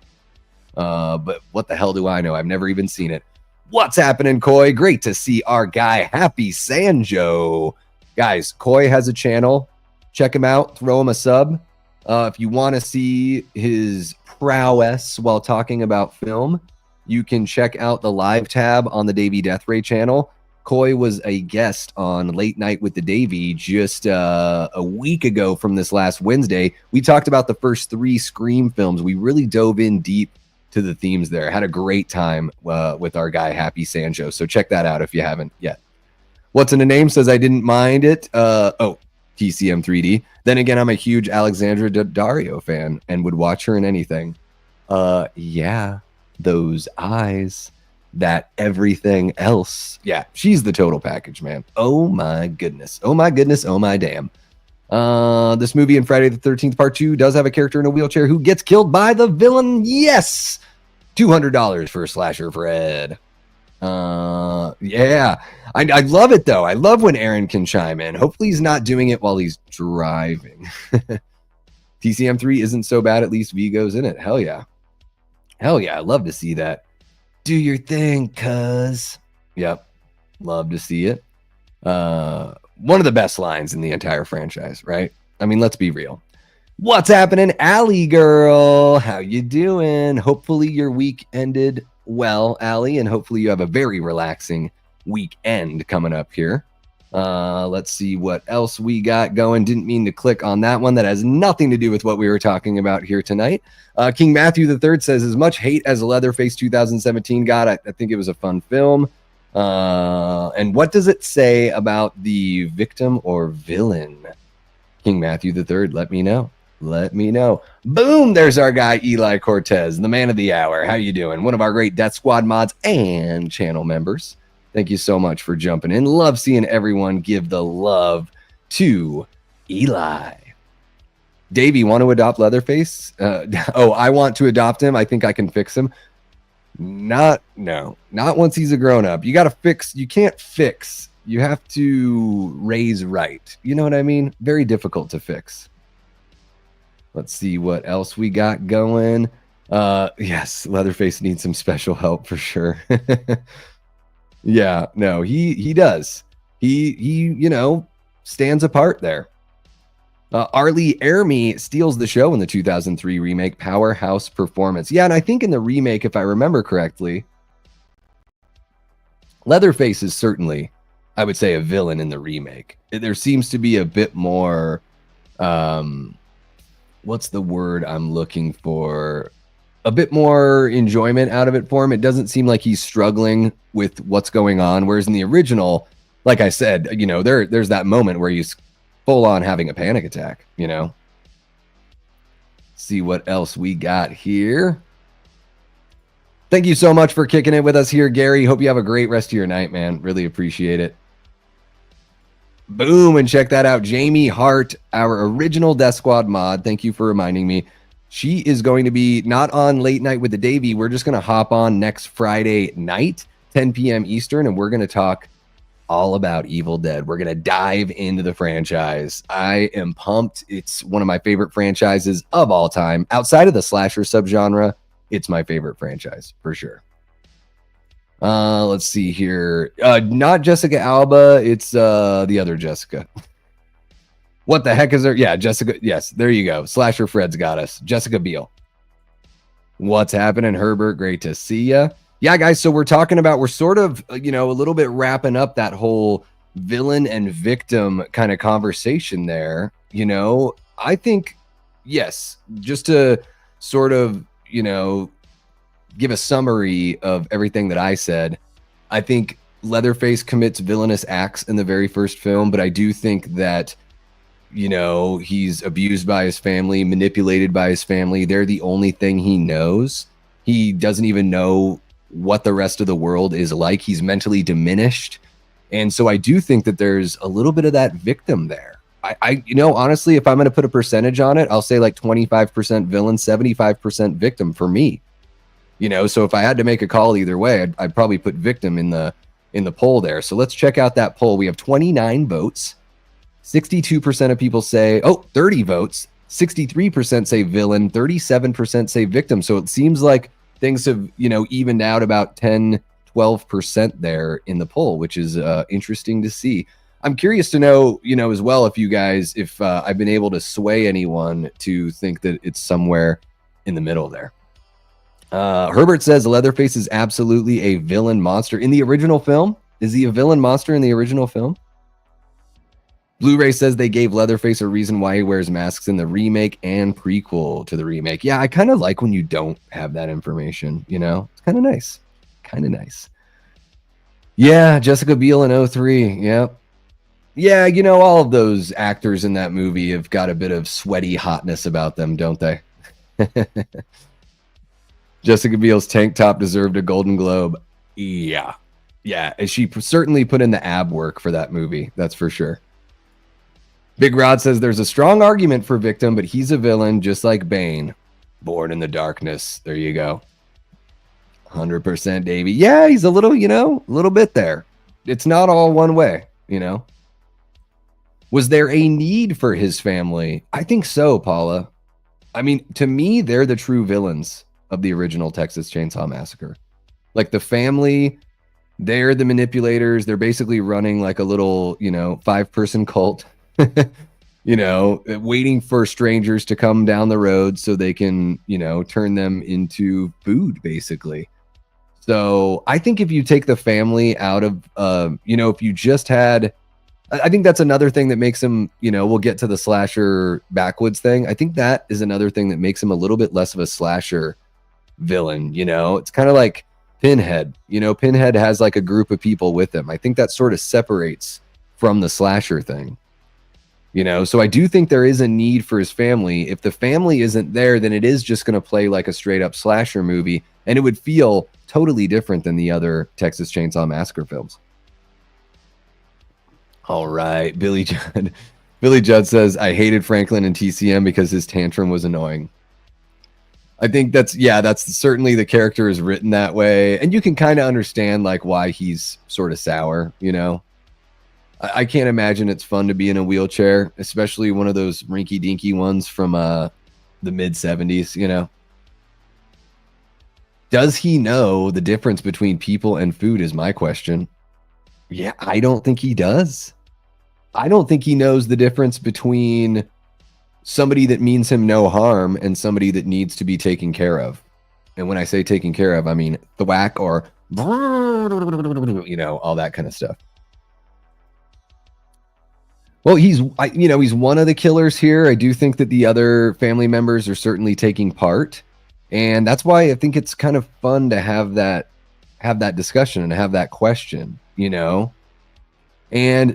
[SPEAKER 1] But what the hell do I know? I've never even seen it. What's happening, Koi? Great to see our guy, Happy Sanjo. Guys, Koi has a channel. Check him out. Throw him a sub. If you want to see his prowess while talking about film, you can check out the live tab on the Davey Death Ray channel. Koi was a guest on Late Night with the Davey just a week ago from this last Wednesday. We talked about the first 3 Scream films. We really dove in deep to the themes there. Had a great time with our guy, Happy Sanjo. So check that out if you haven't yet. What's in the name says I didn't mind it. TCM 3D. Then again, I'm a huge Alexandra Daddario fan and would watch her in anything. Yeah, those eyes, that everything else. Yeah, she's the total package, man. Oh my goodness. Oh my goodness. Oh my damn. This movie in Friday the 13th Part 2 does have a character in a wheelchair who gets killed by the villain. Yes. $200 for Slasher Fred. Yeah. I love it though. I love when Aaron can chime in. Hopefully he's not doing it while he's driving. TCM3 isn't so bad. At least Vigo's in it. Hell yeah. Hell yeah. I love to see that. Do your thing, cuz. Yep. Love to see it. One of the best lines in the entire franchise, right? I mean, let's be real. What's happening, Allie girl? How you doing? Hopefully your week ended well, Allie, and hopefully you have a very relaxing weekend coming up here. Let's see what else we got going. Didn't mean to click on that one. That has nothing to do with what we were talking about here tonight. King Matthew III says, as much hate as Leatherface 2017 got, I think it was a fun film. And what does it say about the victim or villain? King Matthew III, let me know. Let me know. Boom, there's our guy Eli Cortez, the man of the hour. How you doing? One of our great Death Squad mods and channel members. Thank you so much for jumping in. Love seeing everyone give the love to Eli. Davey, want to adopt Leatherface? I want to adopt him. I think I can fix him. Not once he's a grown-up. You got to fix. You can't fix. You have to raise right. You know what I mean? Very difficult to fix. Let's see what else we got going. Yes, Leatherface needs some special help for sure. Yeah, no, he does. He stands apart there. Arlie Ermy steals the show in the 2003 remake, Powerhouse Performance. Yeah, and I think in the remake, if I remember correctly, Leatherface is certainly, I would say, a villain in the remake. There seems to be a bit more, what's the word I'm looking for? A bit more enjoyment out of it for him. It doesn't seem like he's struggling with what's going on. Whereas in the original, like I said, there's that moment where he's full on having a panic attack, See what else we got here. Thank you so much for kicking it with us here, Gary. Hope you have a great rest of your night, man. Really appreciate it. Boom, and check that out. Jamie Hart, our original Death Squad mod. Thank you for reminding me. She is going to be not on Late Night with the Davey. We're just going to hop on next Friday night, 10 p.m. Eastern, and we're going to talk all about Evil Dead. We're going to dive into the franchise. I am pumped. It's one of my favorite franchises of all time. Outside of the slasher subgenre, it's my favorite franchise for sure. Let's see here. Not Jessica Alba. It's the other Jessica. What the heck is her? Yeah, Jessica. Yes, there you go. Slasher Fred's got us. Jessica Biel. What's happening, Herbert? Great to see ya. Yeah, guys. So we're sort of, a little bit wrapping up that whole villain and victim kind of conversation there. I think, yes, just to sort of, give a summary of everything that I said. I think Leatherface commits villainous acts in the very first film, but I do think that, he's abused by his family, manipulated by his family. They're the only thing he knows. He doesn't even know what the rest of the world is like. He's mentally diminished. And so I do think that there's a little bit of that victim there. I honestly, if I'm going to put a percentage on it, I'll say like 25% villain, 75% victim for me. So if I had to make a call either way, I'd probably put victim in the poll there. So let's check out that poll. We have 29 votes. 62% of people say, 30 votes. 63% say villain, 37% say victim. So it seems like things have, evened out about 10, 12% there in the poll, which is interesting to see. I'm curious to know, as well, if I've been able to sway anyone to think that it's somewhere in the middle there. Herbert says Leatherface is absolutely a villain monster in the original film. Is he a villain monster in the original film? Blu-ray says they gave Leatherface a reason why he wears masks in the remake and prequel to the remake. Yeah, I kind of like when you don't have that information, It's kind of nice. Kind of nice. Yeah, Jessica Biel in 03. Yep. Yeah, all of those actors in that movie have got a bit of sweaty hotness about them, don't they? Jessica Biel's tank top deserved a Golden Globe. Yeah. Yeah, and she certainly put in the ab work for that movie. That's for sure. Big Rod says there's a strong argument for victim, but he's a villain just like Bane. Born in the darkness. There you go. 100% Davey. Yeah, he's a little, a little bit there. It's not all one way, Was there a need for his family? I think so, Paula. I mean, to me, they're the true villains of the original Texas Chainsaw Massacre. Like the family, they're the manipulators. They're basically running like a little, 5-person cult. Waiting for strangers to come down the road so they can, turn them into food, basically. So I think if you take the family out of, if you just had, I think that's another thing that makes him, we'll get to the slasher backwoods thing. I think that is another thing that makes him a little bit less of a slasher villain. It's kind of like Pinhead. Pinhead has like a group of people with him. I think that sort of separates from the slasher thing. So I do think there is a need for his family. If the family isn't there, then it is just going to play like a straight up slasher movie, and it would feel totally different than the other Texas Chainsaw Massacre films. All right, Billy Judd. Billy Judd says, I hated Franklin and TCM because his tantrum was annoying. I think that's certainly the character is written that way, and you can kind of understand like why he's sort of sour, I can't imagine it's fun to be in a wheelchair, especially one of those rinky-dinky ones from the mid-70s, Does he know the difference between people and food is my question. Yeah, I don't think he does. I don't think he knows the difference between somebody that means him no harm and somebody that needs to be taken care of. And when I say taken care of, I mean thwack or, all that kind of stuff. Well, he's one of the killers here. I do think that the other family members are certainly taking part. And that's why I think it's kind of fun to have that discussion and have that question, And,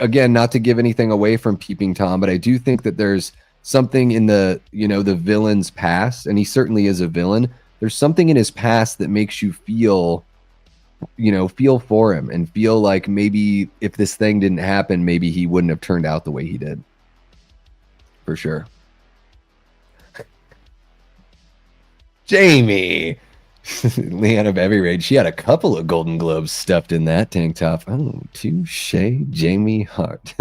[SPEAKER 1] again, not to give anything away from Peeping Tom, but I do think that there's something in the villain's past, and he certainly is a villain. There's something in his past that makes you feel for him and feel like maybe if this thing didn't happen, maybe he wouldn't have turned out the way he did. For sure. Jamie. Leanna Bevy Raid. She had a couple of Golden Globes stuffed in that tank top. Oh, touche, Jamie Hart.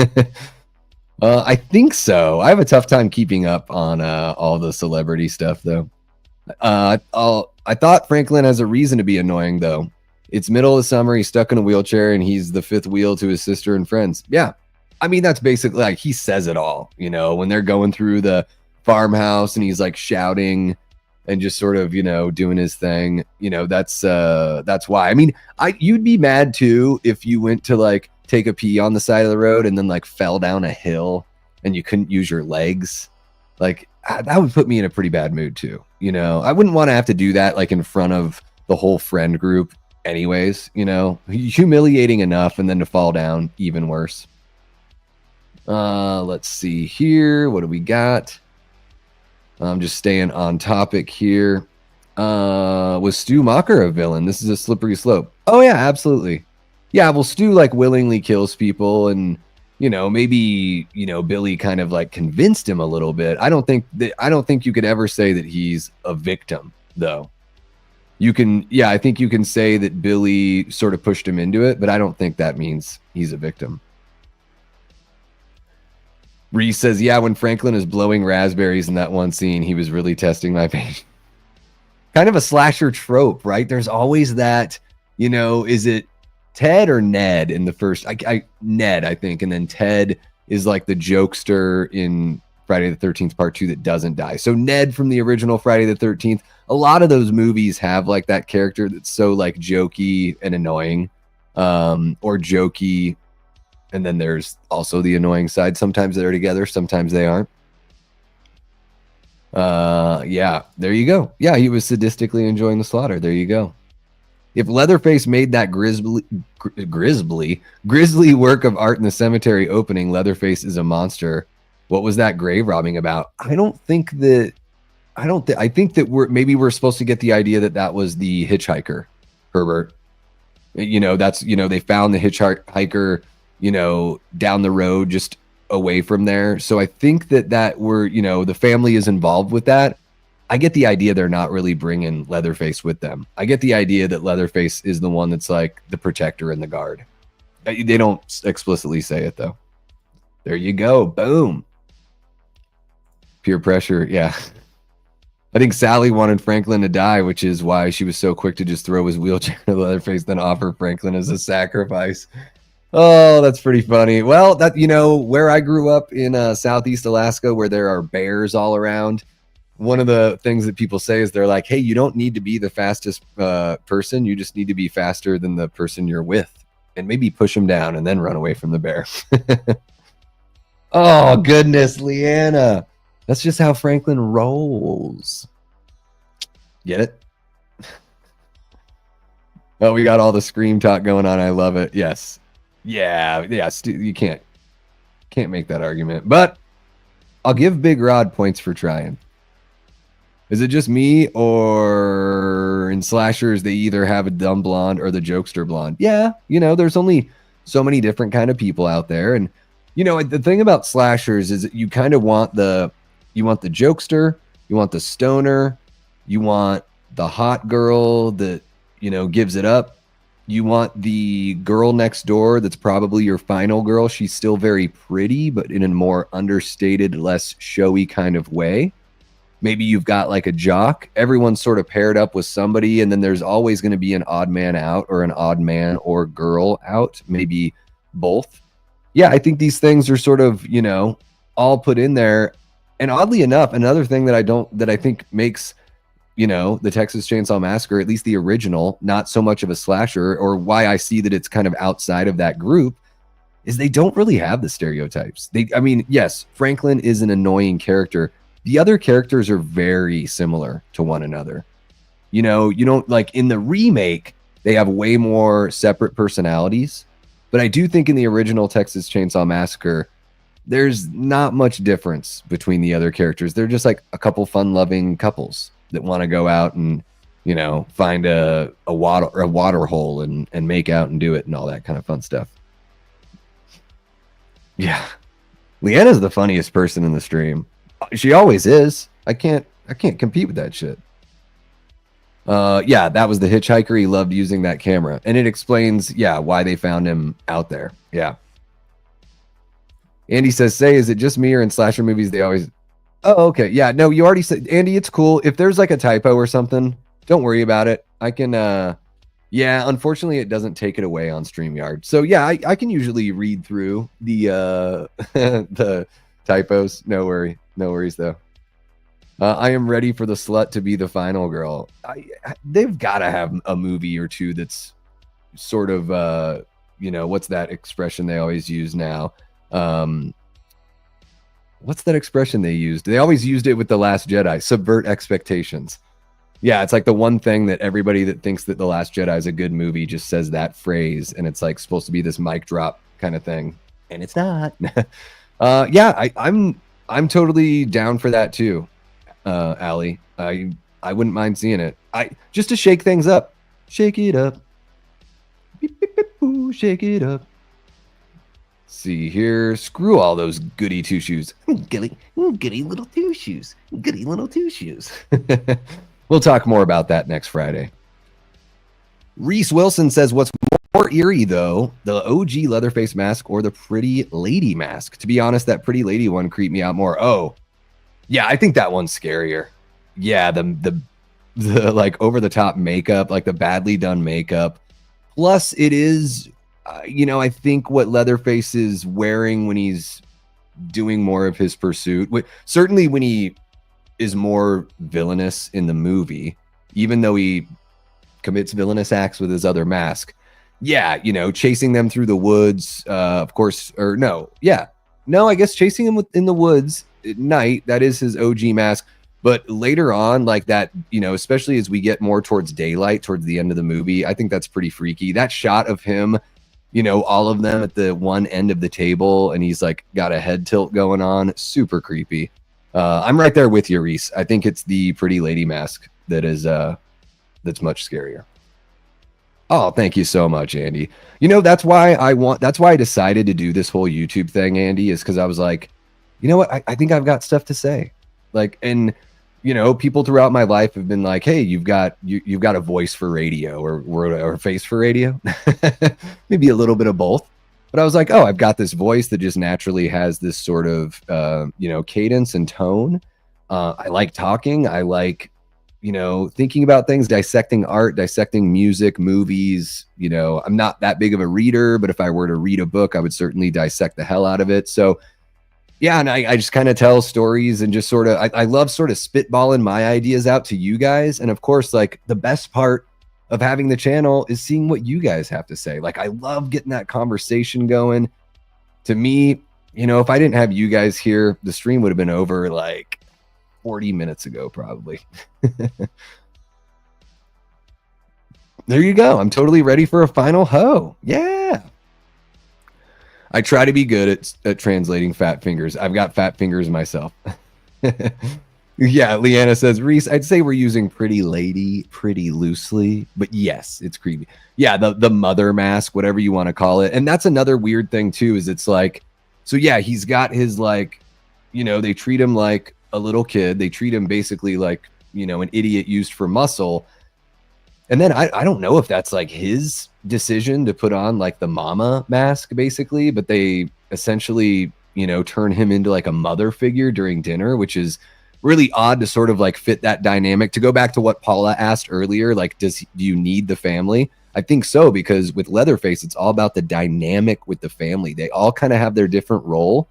[SPEAKER 1] I think so. I have a tough time keeping up on all the celebrity stuff, though. I thought Franklin has a reason to be annoying, though. It's middle of summer. He's stuck in a wheelchair, and he's the fifth wheel to his sister and friends. Yeah. I mean, that's basically like he says it all, when they're going through the farmhouse and he's like shouting and just sort of, doing his thing. That's why. I mean, you'd be mad too if you went to like take a pee on the side of the road and then like fell down a hill and you couldn't use your legs. Like that would put me in a pretty bad mood too. I wouldn't want to have to do that like in front of the whole friend group anyways, humiliating enough, and then to fall down even worse. Let's see here. What do we got? I'm just staying on topic here. Was Stu Macher a villain? This is a slippery slope. Oh yeah, absolutely. Yeah, well, Stu like willingly kills people, and maybe Billy kind of like convinced him a little bit. I don't think you could ever say that he's a victim, though. I think you can say that Billy sort of pushed him into it, but I don't think that means he's a victim. Reese says, yeah, when Franklin is blowing raspberries in that one scene, he was really testing my patience. Kind of a slasher trope, right? There's always that You know, is it Ted or Ned in the first? Ned, I think, and then Ted is like the jokester in Friday the 13th Part 2 that doesn't die. So Ned from the original Friday the 13th, a lot of those movies have like that character that's so like jokey and annoying, or jokey, and then there's also the annoying side. Sometimes they're together, sometimes they aren't. Yeah, there you go. Yeah, he was sadistically enjoying the slaughter. There you go. If Leatherface made that grisly work of art in the cemetery opening, Leatherface is a monster. What was that grave robbing about? I think that we're supposed to get the idea that that was the hitchhiker, Herbert. You know, they found the hitchhiker, down the road, just away from there. So I think that the family is involved with that. I get the idea they're not really bringing Leatherface with them. I get the idea that Leatherface is the one that's like the protector and the guard. They don't explicitly say it though. There you go. Boom. Peer pressure. Yeah. I think Sally wanted Franklin to die, which is why she was so quick to just throw his wheelchair to Leatherface, then offer Franklin as a sacrifice. Oh, that's pretty funny. Well, where I grew up in Southeast Alaska, where there are bears all around, one of the things that people say is they're like, hey, you don't need to be the fastest person. You just need to be faster than the person you're with, and maybe push them down and then run away from the bear. Oh, goodness, Leanna. That's just how Franklin rolls. Get it? Oh, we got all the Scream talk going on. I love it. Yes. Yeah. You can't make that argument. But I'll give Big Rod points for trying. Is it just me, or in slashers they either have a dumb blonde or the jokester blonde? Yeah, there's only so many different kind of people out there, and the thing about slashers is that you kind of want the jokester, you want the stoner, you want the hot girl that gives it up, you want the girl next door that's probably your final girl. She's still very pretty, but in a more understated, less showy kind of way. Maybe you've got like a jock. Everyone's sort of paired up with somebody, and then there's always going to be an odd man out or an odd man or girl out, maybe both. Yeah, I think these things are sort of, all put in there. And oddly enough, another thing that I think makes, the Texas Chainsaw Massacre, at least the original, not so much of a slasher, or why I see that it's kind of outside of that group, is they don't really have the stereotypes. Yes, Franklin is an annoying character. The other characters are very similar to one another. You don't like in the remake, they have way more separate personalities. But I do think in the original Texas Chainsaw Massacre, there's not much difference between the other characters. They're just like a couple fun-loving couples that want to go out and, find a water hole and make out and do it and all that kind of fun stuff. Yeah. Leanna's the funniest person in the stream. She always is. I can't compete with that shit. Yeah, that was the hitchhiker. He loved using that camera. And it explains, why they found him out there. Yeah. Andy says, is it just me, or in slasher movies they always... Oh, okay. Yeah, no, you already said, Andy, it's cool. If there's like a typo or something, don't worry about it. I can, unfortunately it doesn't take it away on StreamYard. So yeah, I can usually read through the, the typos. No worries though. I am ready for the slut to be the final girl. They've got to have a movie or two that's sort of, what's that expression they always use now? What's that expression they used? They always used it with The Last Jedi. Subvert expectations. Yeah, it's like the one thing that everybody that thinks that The Last Jedi is a good movie just says that phrase, and it's like supposed to be this mic drop kind of thing, and it's not. I'm totally down for that too, Allie. I wouldn't mind seeing it. Just to shake things up. Shake it up. Beep, beep, beep, ooh, shake it up. See here. Screw all those goody two shoes. Goody little two shoes. Goody little two shoes. We'll talk more about that next Friday. Reese Wilson says, what's more eerie, though, the OG Leatherface mask or the Pretty Lady mask? To be honest, that Pretty Lady one creeped me out more. Oh, yeah, I think that one's scarier. Yeah, the like over the top makeup, like the badly done makeup. Plus, it is, I think what Leatherface is wearing when he's doing more of his pursuit, certainly when he is more villainous in the movie, even though he commits villainous acts with his other mask. Yeah, chasing them through the woods, of course, or no, yeah. No, I guess chasing him in the woods at night, that is his OG mask. But later on, like that, especially as we get more towards daylight, towards the end of the movie, I think that's pretty freaky. That shot of him, all of them at the one end of the table, and he's like got a head tilt going on, super creepy. I'm right there with you, Reese. I think it's the pretty lady mask that is that's much scarier. Oh, thank you so much, Andy. That's why I decided to do this whole YouTube thing, Andy, is because I was like, you know what? I think I've got stuff to say. Like, and people throughout my life have been like, hey, you've got a voice for radio or face for radio. Maybe a little bit of both. But I was like, oh, I've got this voice that just naturally has this sort of cadence and tone. I like talking. I like thinking about things, dissecting art, dissecting music, movies. I'm not that big of a reader, but if I were to read a book, I would certainly dissect the hell out of it. So yeah, and I just kind of tell stories and just sort of, I love sort of spitballing my ideas out to you guys. And of course, like the best part of having the channel is seeing what you guys have to say. Like I love getting that conversation going. To me, if I didn't have you guys here, the stream would have been over like 40 minutes ago, probably. There you go. I'm totally ready for a final ho. Yeah. I try to be good at translating fat fingers. I've got fat fingers myself. Yeah, Leanna says, Reese, I'd say we're using pretty lady pretty loosely, but yes, it's creepy. Yeah, the mother mask, whatever you want to call it. And that's another weird thing too, is it's like, so yeah, he's got his like, they treat him like a little kid. They treat him basically like, an idiot used for muscle. And then I don't know if that's like his decision to put on like the mama mask basically, but they essentially, turn him into like a mother figure during dinner, which is really odd to sort of like fit that dynamic. To go back to what Paula asked earlier, like, do you need the family? I think so, because with Leatherface, it's all about the dynamic with the family. They all kind of have their different role,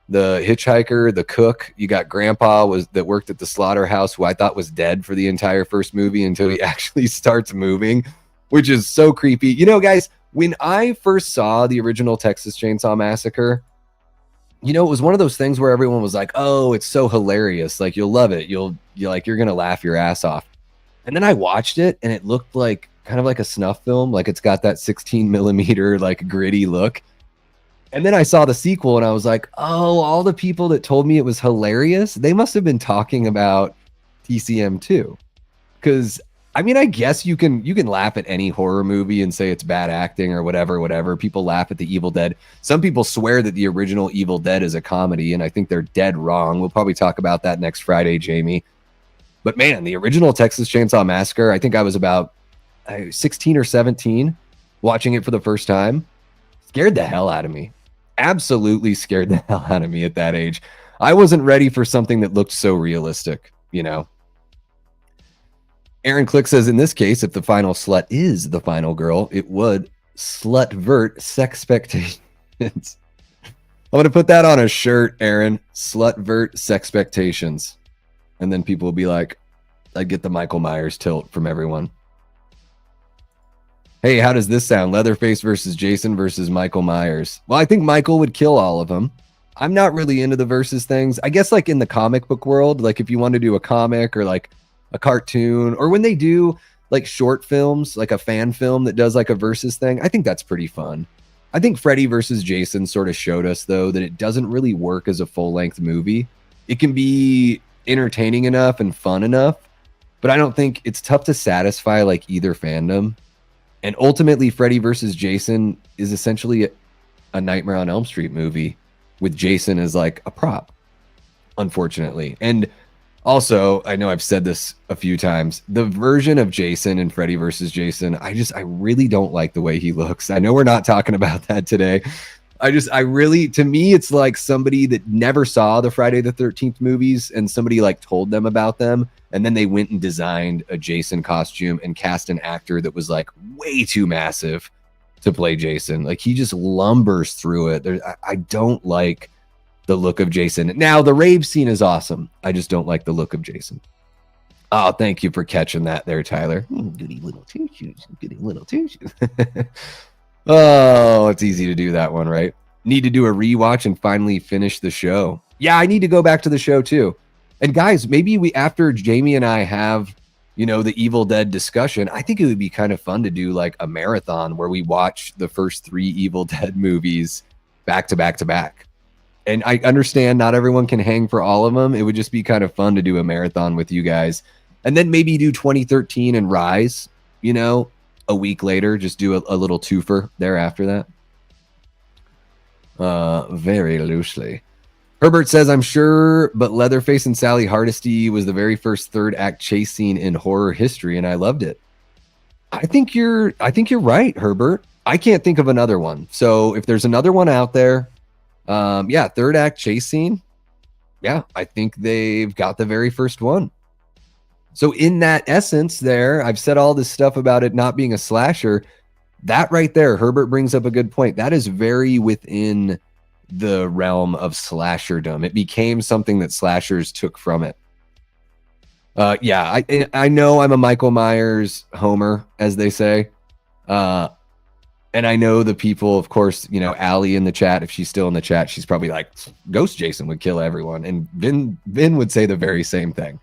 [SPEAKER 1] the hitchhiker, the cook. You got grandpa that worked at the slaughterhouse, who I thought was dead for the entire first movie until he actually starts moving, which is so creepy. Guys, when I first saw the original Texas Chain Saw Massacre, it was one of those things where everyone was like, oh, it's so hilarious. Like, you'll love it. You're going to laugh your ass off. And then I watched it and it looked like kind of like a snuff film. Like it's got that 16 millimeter, like gritty look. And then I saw the sequel and I was like, oh, all the people that told me it was hilarious, they must have been talking about TCM too. Because I mean, I guess you can laugh at any horror movie and say it's bad acting or whatever. People laugh at the Evil Dead. Some people swear that the original Evil Dead is a comedy, and I think they're dead wrong. We'll probably talk about that next Friday, Jamie. But man, the original Texas Chainsaw Massacre, I think I was about 16 or 17 watching it for the first time. Scared the hell out of me. Absolutely scared the hell out of me at that age. I wasn't ready for something that looked so realistic, Aaron Click says, in this case, if the final slut is the final girl, it would slutvert sexpectations. I'm going to put that on a shirt, Aaron. Slutvert sexpectations. And then people will be like, I get the Michael Myers tilt from everyone. Hey, how does this sound? Leatherface versus Jason versus Michael Myers. Well, I think Michael would kill all of them. I'm not really into the versus things. I guess like in the comic book world, like if you want to do a comic or like a cartoon, or when they do like short films, like a fan film that does like a versus thing, I think that's pretty fun. I think Freddy versus Jason sort of showed us though that it doesn't really work as a full-length movie. It can be entertaining enough and fun enough, but I don't think it's tough to satisfy like either fandom. And ultimately Freddy versus Jason is essentially a Nightmare on Elm Street movie with Jason as like a prop, unfortunately. And also, I know I've said this a few times, the version of Jason in Freddy versus Jason, I really don't like the way he looks. I know we're not talking about that today. I really, to me, it's like somebody that never saw the Friday the 13th movies and somebody like told them about them. And then they went and designed a Jason costume and cast an actor that was like way too massive to play Jason. Like he just lumbers through it. I don't like the look of Jason. Now the rave scene is awesome. I just don't like the look of Jason. Oh, thank you for catching that there, Tyler. Goody little two shoes. Goody little two shoes. Oh, it's easy to do that one, right? Need to do a rewatch and finally finish the show. Yeah, I need to go back to the show too. And guys, maybe we, after Jamie and I have, you know, the Evil Dead discussion, I think it would be kind of fun to do like a marathon where we watch the first 3 Evil Dead movies back to back to back. And I understand not everyone can hang for all of them. It would just be kind of fun to do a marathon with you guys. And then maybe do 2013 and Rise, you know, a week later, just do a little twofer there after that. Very loosely. Herbert says, I'm sure, but Leatherface and Sally Hardesty was the very first third act chase scene in horror history, and I loved it. I think you're right, Herbert. I can't think of another one. So if there's another one out there, yeah, third act chase scene. Yeah, I think they've got the very first one. So in that essence there, I've said all this stuff about it not being a slasher. That right there, Herbert brings up a good point. That is very within the realm of slasherdom. It became something that slashers took from it. Yeah, I know I'm a Michael Myers homer, as they say. And I know the people, of course, you know, Allie in the chat, if she's still in the chat, she's probably like, Ghost Jason would kill everyone. And Vin would say the very same thing.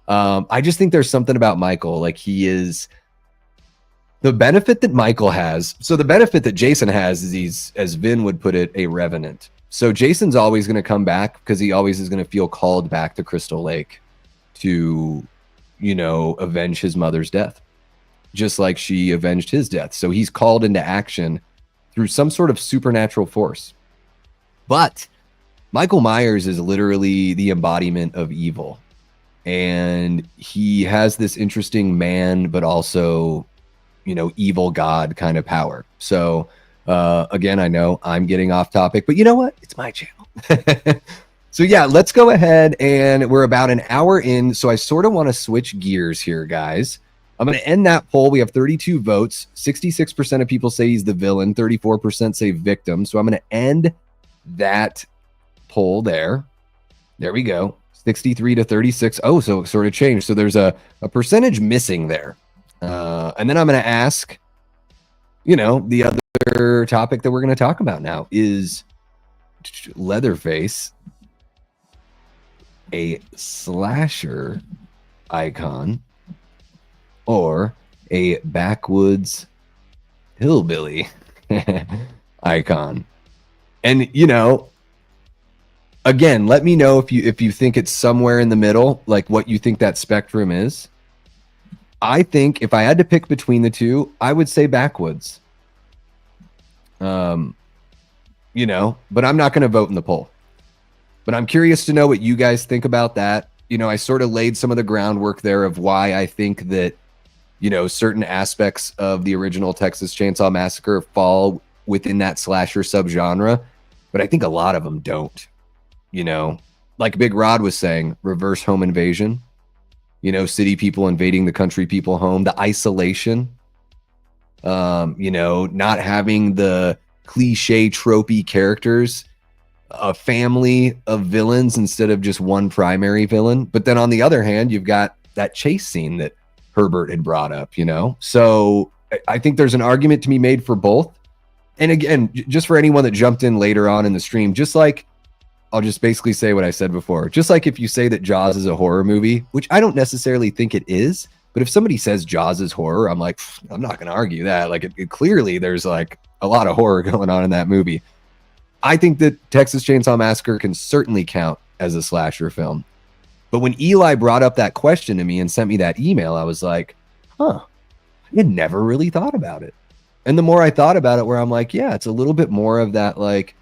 [SPEAKER 1] I just think there's something about Michael. Like he is the benefit that Michael has. So the benefit that Jason has is he's, as Vin would put it, a revenant. So Jason's always going to come back because he always is going to feel called back to Crystal Lake to, you know, avenge his mother's death, just like she avenged his death. So he's called into action through some sort of supernatural force. But Michael Myers is literally the embodiment of evil. And he has this interesting man, but also, you know, evil god kind of power. So, again, I know I'm getting off topic, but you know what? It's my channel. So, yeah, let's go ahead. And we're about an hour in. So I sort of want to switch gears here, guys. I'm going to end that poll. We have 32 votes. 66% of people say he's the villain. 34% say victim. So I'm going to end that poll there. There we go. 63 to 36. Oh, so it sort of changed. So there's a percentage missing there. And then I'm going to ask, you know, the other topic that we're going to talk about now is Leatherface, a slasher icon or a backwoods hillbilly icon. And, you know, again, let me know if you think it's somewhere in the middle, like what you think that spectrum is. I think if I had to pick between the two, I would say backwoods. You know, but I'm not going to vote in the poll. But I'm curious to know what you guys think about that. You know, I sort of laid some of the groundwork there of why I think that, you know, certain aspects of the original Texas Chainsaw Massacre fall within that slasher subgenre, but I think a lot of them don't. You know, like Big Rod was saying, reverse home invasion, you know, city people invading the country people home, the isolation, you know, not having the cliche tropey characters, a family of villains instead of just one primary villain. But then on the other hand, you've got that chase scene that Herbert had brought up, you know? So I think there's an argument to be made for both. And again, just for anyone that jumped in later on in the stream, just like, I'll just basically say what I said before. Just like if you say that Jaws is a horror movie, which I don't necessarily think it is, but if somebody says Jaws is horror, I'm like, I'm not going to argue that. Like it clearly there's like a lot of horror going on in that movie. I think that Texas Chainsaw Massacre can certainly count as a slasher film. But when Eli brought up that question to me and sent me that email, I was like, huh, I had never really thought about it. And the more I thought about it, where I'm like, yeah, it's a little bit more of that like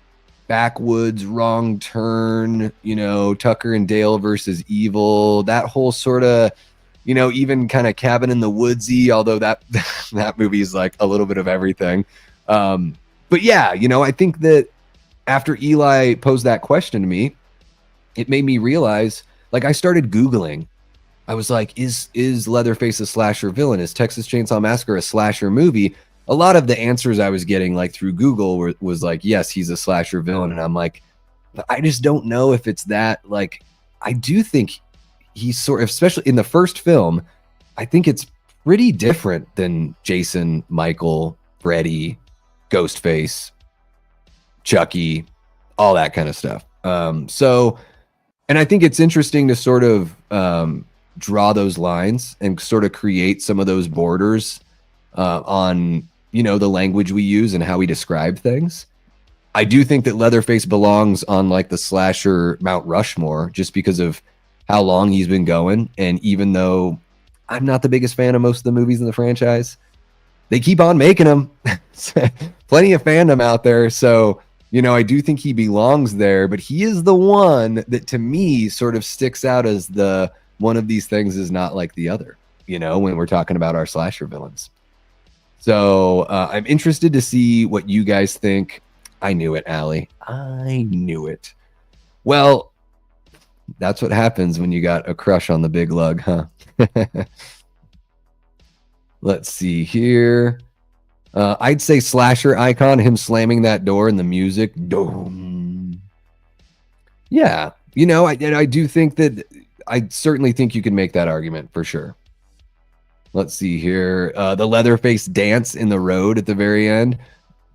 [SPEAKER 1] backwoods, wrong turn, you know, Tucker and Dale versus evil, that whole sort of, you know, even kind of cabin in the woodsy, although that movie is like a little bit of everything. But yeah, you know, I think that after Eli posed that question to me, it made me realize, like, I started Googling. I was like, is Leatherface a slasher villain? Is Texas Chainsaw Massacre a slasher movie? A lot of the answers I was getting, like, through Google was like, yes, he's a slasher villain. And I'm like, but I just don't know if it's that. Like, I do think he's sort of, especially in the first film, I think it's pretty different than Jason, Michael, Freddy, Ghostface, Chucky, all that kind of stuff. So, and I think it's interesting to sort of draw those lines and sort of create some of those borders on, you know, the language we use and how we describe things. I do think that Leatherface belongs on like the slasher Mount Rushmore just because of how long he's been going. And even though I'm not the biggest fan of most of the movies in the franchise, they keep on making them. Plenty of fandom out there. So, you know, I do think he belongs there, but he is the one that to me sort of sticks out as the one of these things is not like the other, you know, when we're talking about our slasher villains. So I'm interested to see what you guys think. I knew it, Allie. I knew it. Well, that's what happens when you got a crush on the big lug, huh? Let's see here. I'd say slasher icon, him slamming that door and the music. Boom. Yeah, you know, I do think that I certainly think you can make that argument for sure. Let's see here. The Leatherface dance in the road at the very end.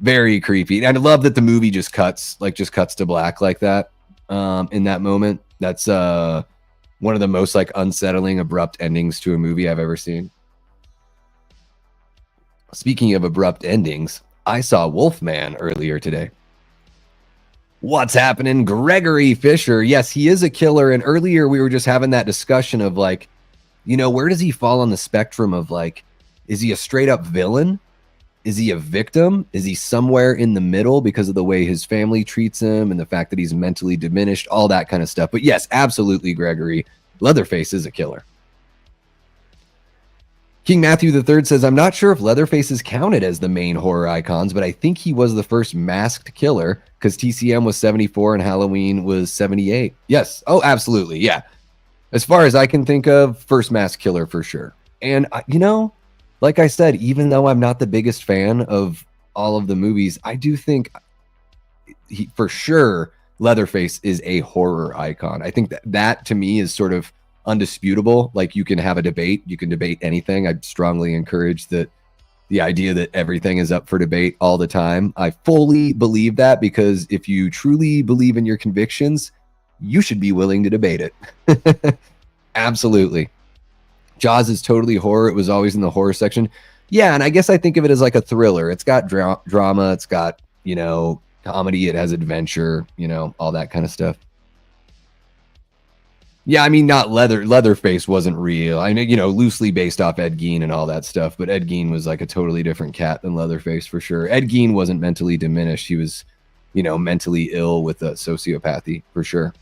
[SPEAKER 1] Very creepy. And I love that the movie just cuts to black like that in that moment. That's one of the most like unsettling, abrupt endings to a movie I've ever seen. Speaking of abrupt endings, I saw Wolfman earlier today. What's happening? Gregory Fisher. Yes, he is a killer. And earlier we were just having that discussion of like, you know, where does he fall on the spectrum of like, is he a straight up villain? Is he a victim? Is he somewhere in the middle because of the way his family treats him and the fact that he's mentally diminished, all that kind of stuff. But yes, absolutely, Gregory. Leatherface is a killer. King Matthew III says, I'm not sure if Leatherface is counted as the main horror icons, but I think he was the first masked killer because TCM was 74 and Halloween was 78. Yes. Oh, absolutely. Yeah. As far as I can think of, first masked killer for sure. And, you know, like I said, even though I'm not the biggest fan of all of the movies, I do think for sure Leatherface is a horror icon. I think that to me is sort of undisputable. Like you can have a debate, you can debate anything. I'd strongly encourage that the idea that everything is up for debate all the time. I fully believe that because if you truly believe in your convictions, you should be willing to debate it. Absolutely. Jaws is totally horror. It was always in the horror section. Yeah, and I guess I think of it as like a thriller. It's got drama. It's got, you know, comedy. It has adventure, you know, all that kind of stuff. Yeah, I mean, not Leatherface wasn't real. I know, you know, loosely based off Ed Gein and all that stuff, but Ed Gein was like a totally different cat than Leatherface for sure. Ed Gein wasn't mentally diminished. He was, you know, mentally ill with a sociopathy for sure.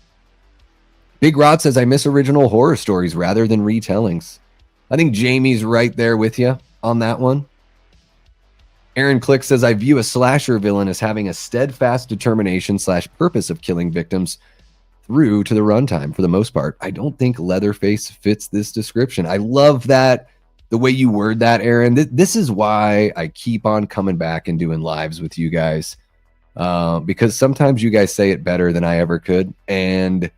[SPEAKER 1] Big Rod says, I miss original horror stories rather than retellings. I think Jamie's right there with you on that one. Aaron Click says, I view a slasher villain as having a steadfast determination / purpose of killing victims through to the runtime for the most part. I don't think Leatherface fits this description. I love that, the way you word that, Aaron. This is why I keep on coming back and doing lives with you guys. Because sometimes you guys say it better than I ever could. And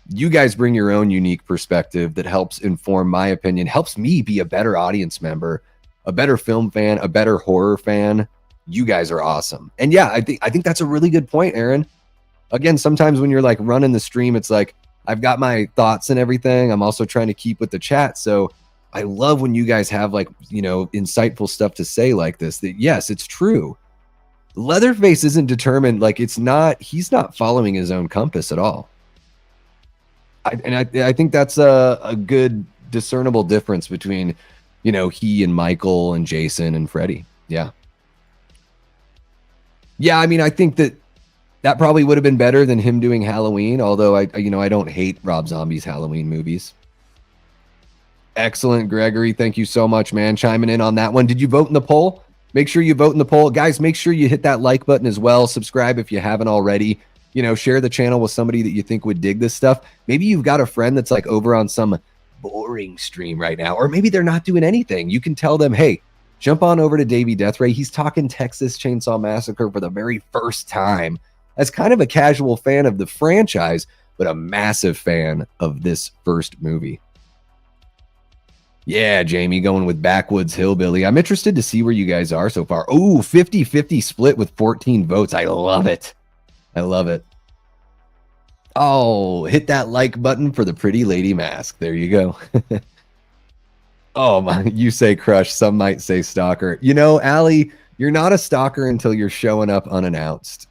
[SPEAKER 1] you guys bring your own unique perspective that helps inform my opinion, helps me be a better audience member, a better film fan, a better horror fan. You guys are awesome. And yeah, I think that's a really good point, Aaron. Again, sometimes when you're like running the stream, it's like, I've got my thoughts and everything. I'm also trying to keep with the chat. So I love when you guys have like, you know, insightful stuff to say like this, that yes, it's true. Leatherface isn't determined. Like he's not following his own compass at all. I think that's a good discernible difference between, you know, he and Michael and Jason and Freddy. Yeah. Yeah. I mean, I think that probably would have been better than him doing Halloween. Although I don't hate Rob Zombie's Halloween movies. Excellent, Gregory. Thank you so much, man. Chiming in on that one. Did you vote in the poll? Make sure you vote in the poll. Guys, make sure you hit that like button as well. Subscribe if you haven't already. You know, share the channel with somebody that you think would dig this stuff. Maybe you've got a friend that's like over on some boring stream right now, or maybe they're not doing anything. You can tell them, hey, jump on over to Davey Death Ray. He's talking Texas Chainsaw Massacre for the very first time as kind of a casual fan of the franchise, but a massive fan of this first movie. Yeah, Jamie, going with Backwoods Hillbilly. I'm interested to see where you guys are so far. Oh, 50-50 split with 14 votes. I love it. I love it. Oh, hit that like button for the pretty lady mask. There you go. Oh, my, you say crush. Some might say stalker. You know, Allie, you're not a stalker until you're showing up unannounced.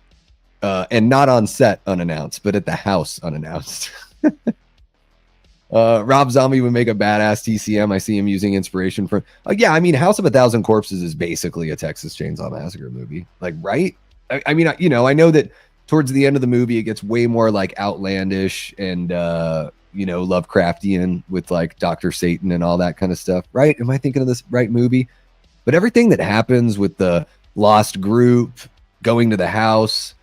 [SPEAKER 1] And not on set unannounced, but at the house unannounced. Rob Zombie would make a badass TCM. I see him using inspiration from. Yeah, I mean, House of a Thousand Corpses is basically a Texas Chainsaw Massacre movie. Like, right? I mean, you know, I know that towards the end of the movie, it gets way more like outlandish and, you know, Lovecraftian with like Dr. Satan and all that kind of stuff. Right? Am I thinking of this right movie? But everything that happens with the lost group going to the house,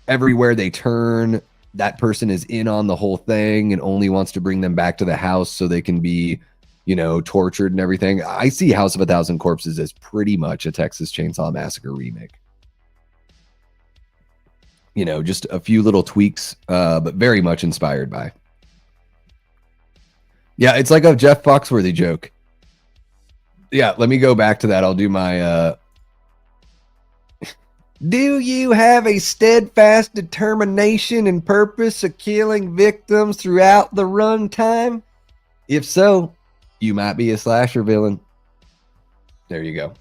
[SPEAKER 1] everywhere they turn, that person is in on the whole thing and only wants to bring them back to the house so they can be, you know, tortured and everything. I see House of a Thousand Corpses as pretty much a Texas Chainsaw Massacre remake. You know, just a few little tweaks, but very much inspired by. Yeah, it's like a Jeff Foxworthy joke. Yeah, let me go back to that. I'll do my... Do you have a steadfast determination and purpose of killing victims throughout the runtime? If so, you might be a slasher villain. There you go.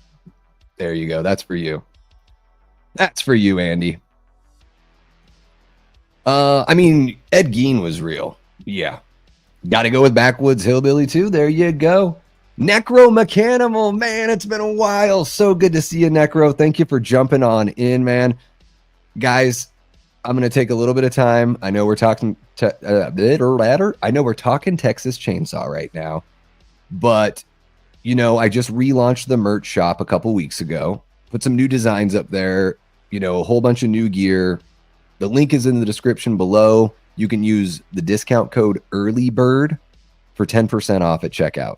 [SPEAKER 1] There you go. That's for you. That's for you, Andy. I mean, Ed Gein was real. Yeah. Got to go with Backwoods Hillbilly too. There you go. Necro Mechanimal, man, it's been a while. So good to see you, Necro. Thank you for jumping on in, man. Guys, I'm going to take a little bit of time. I know we're talking I know we're talking Texas Chainsaw right now, but you know, I just relaunched the merch shop a couple weeks ago. Put some new designs up there, you know, a whole bunch of new gear. The link is in the description below. You can use the discount code EARLYBIRD for 10% off at checkout.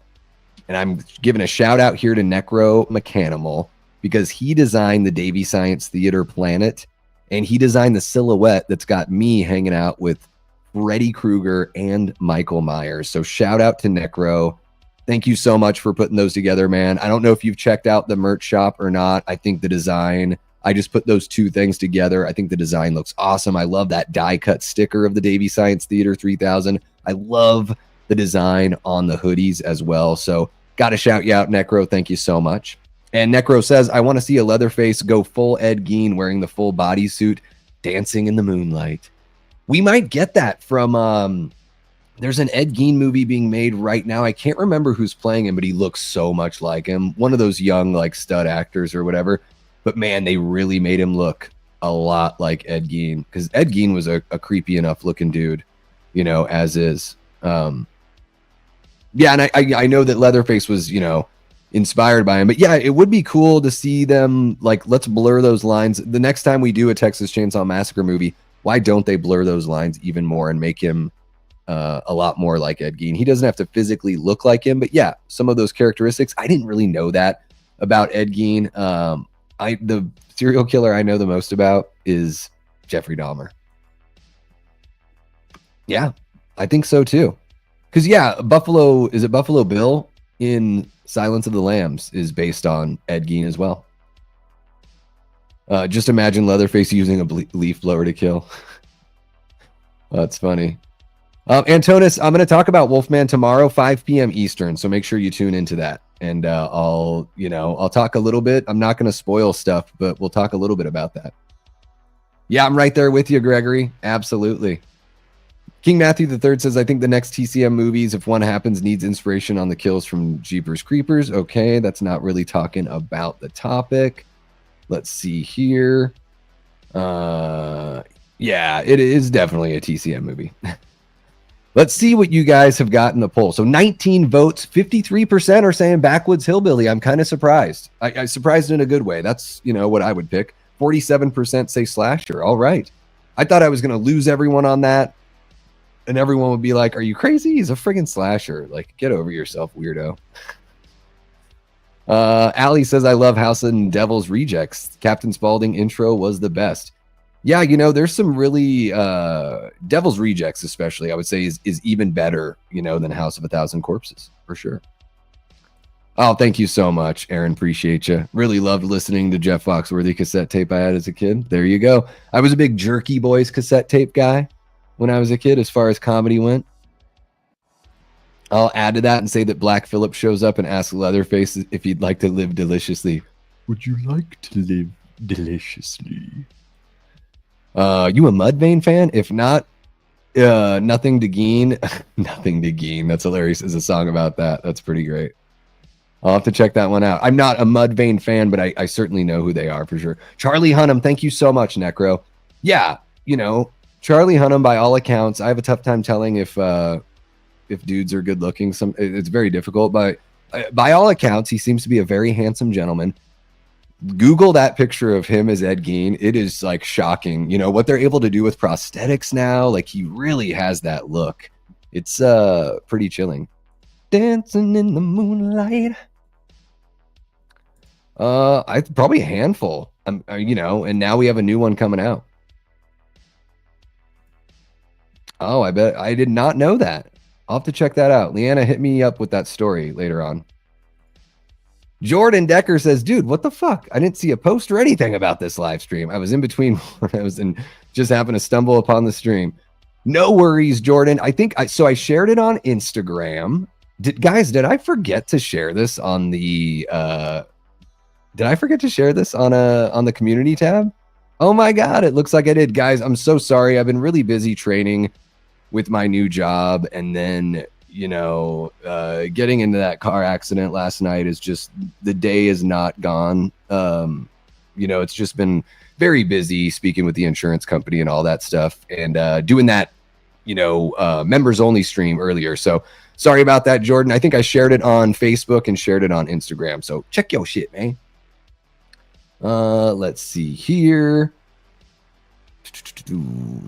[SPEAKER 1] And I'm giving a shout out here to Necro Mechanimal because he designed the Davy Science Theater planet, and he designed the silhouette that's got me hanging out with Freddy Krueger and Michael Myers. So shout out to Necro. Thank you so much for putting those together, man. I don't know if you've checked out the merch shop or not. I think the design, I just put those two things together. I think the design looks awesome. I love that die cut sticker of the Davy Science Theater 3000. I love the design on the hoodies as well. So got to shout you out, Necro. Thank you so much. And Necro says, I want to see a Leatherface go full Ed Gein wearing the full bodysuit, dancing in the moonlight. We might get that from, there's an Ed Gein movie being made right now. I can't remember who's playing him, but he looks so much like him. One of those young, like, stud actors or whatever. But man, they really made him look a lot like Ed Gein, because Ed Gein was a creepy enough looking dude, you know, as is. Yeah, and I know that Leatherface was, you know, inspired by him. But yeah, it would be cool to see them, like, let's blur those lines. The next time we do a Texas Chainsaw Massacre movie, why don't they blur those lines even more and make him a lot more like Ed Gein? He doesn't have to physically look like him, but yeah, some of those characteristics. I didn't really know that about Ed Gein. The serial killer I know the most about is Jeffrey Dahmer. Yeah, I think so too. Because yeah, Buffalo Bill in Silence of the Lambs is based on Ed Gein as well. Just imagine Leatherface using a leaf blower to kill. That's funny. Antonis, I'm going to talk about Wolfman tomorrow, 5 p.m. Eastern. So make sure you tune into that. And I'll talk a little bit. I'm not going to spoil stuff, but we'll talk a little bit about that. Yeah, I'm right there with you, Gregory. Absolutely. King Matthew III says, I think the next TCM movies, if one happens, needs inspiration on the kills from Jeepers Creepers. Okay, that's not really talking about the topic. Let's see here. Yeah, it is definitely a TCM movie. Let's see what you guys have got in the poll. So 19 votes, 53% are saying Backwoods Hillbilly. I'm kind of surprised. I surprised in a good way. That's, what I would pick. 47% say slasher. All right. I thought I was going to lose everyone on that. And everyone would be like, are you crazy? He's a friggin' slasher. Like, get over yourself, weirdo. Allie says, I love House and Devil's Rejects. Captain Spaulding intro was the best. Yeah, there's some really Devil's Rejects, especially, I would say, is even better, than House of a Thousand Corpses, for sure. Oh, thank you so much, Aaron. Appreciate you. Really loved listening to Jeff Foxworthy cassette tape I had as a kid. There you go. I was a big Jerky Boys cassette tape guy when I was a kid, as far as comedy went. I'll add to that and say that Black Phillip shows up and asks Leatherface if he'd like to live deliciously. Would you like to live deliciously? You a Mudvayne fan? If not, Nothing to Gain. Nothing to Gain. That's hilarious. There's a song about that. That's pretty great. I'll have to check that one out. I'm not a Mudvayne fan, but I certainly know who they are for sure. Charlie Hunnam, thank you so much, Necro. Yeah, Charlie Hunnam, by all accounts, I have a tough time telling if dudes are good looking. It's very difficult, but by all accounts, he seems to be a very handsome gentleman. Google that picture of him as Ed Gein. It is like shocking. What they're able to do with prosthetics now. Like, he really has that look. It's pretty chilling. Dancing in the moonlight. I probably a handful. And now we have a new one coming out. Oh, I bet I did not know that. I'll have to check that out. Leanna, hit me up with that story later on. Jordan Decker says, dude, what the fuck? I didn't see a post or anything about this live stream. I was in between when I was just happened to stumble upon the stream. No worries, Jordan. I shared it on Instagram. Did I forget to share this on the on the community tab? Oh my God, it looks like I did. Guys, I'm so sorry. I've been really busy training with my new job, and then getting into that car accident last night is just, the day is not gone. It's just been very busy speaking with the insurance company and all that stuff, and doing that members only stream earlier. So sorry about that, Jordan. I think I shared it on Facebook and shared it on Instagram, so check your shit, man. Let's see here.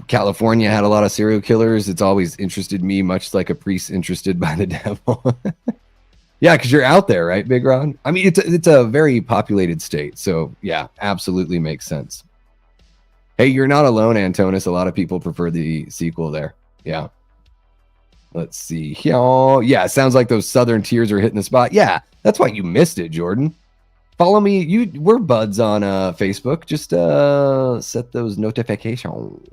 [SPEAKER 1] California had a lot of serial killers. It's always interested me, much like a priest interested by the devil. Yeah, because you're out there, right, Big Ron? I mean, it's a very populated state, so yeah, absolutely makes sense. Hey, you're not alone, Antonis. A lot of people prefer the sequel there. Yeah. Let's see. Yeah, it sounds like those Southern tears are hitting the spot. Yeah, that's why you missed it, Jordan. Follow me. We're buds on Facebook. Just set those notifications.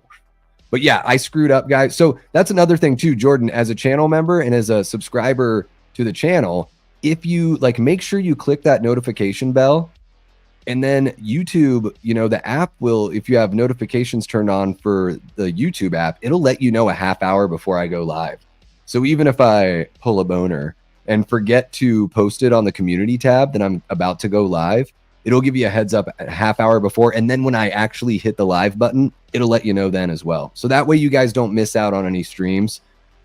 [SPEAKER 1] But yeah, I screwed up, guys. So that's another thing too, Jordan, as a channel member and as a subscriber to the channel, if you make sure you click that notification bell, and then YouTube, the app will, if you have notifications turned on for the YouTube app, it'll let you know a half hour before I go live. So even if I pull a boner and forget to post it on the community tab that I'm about to go live, it'll give you a heads up a half hour before. And then when I actually hit the live button, it'll let you know then as well. So that way you guys don't miss out on any streams.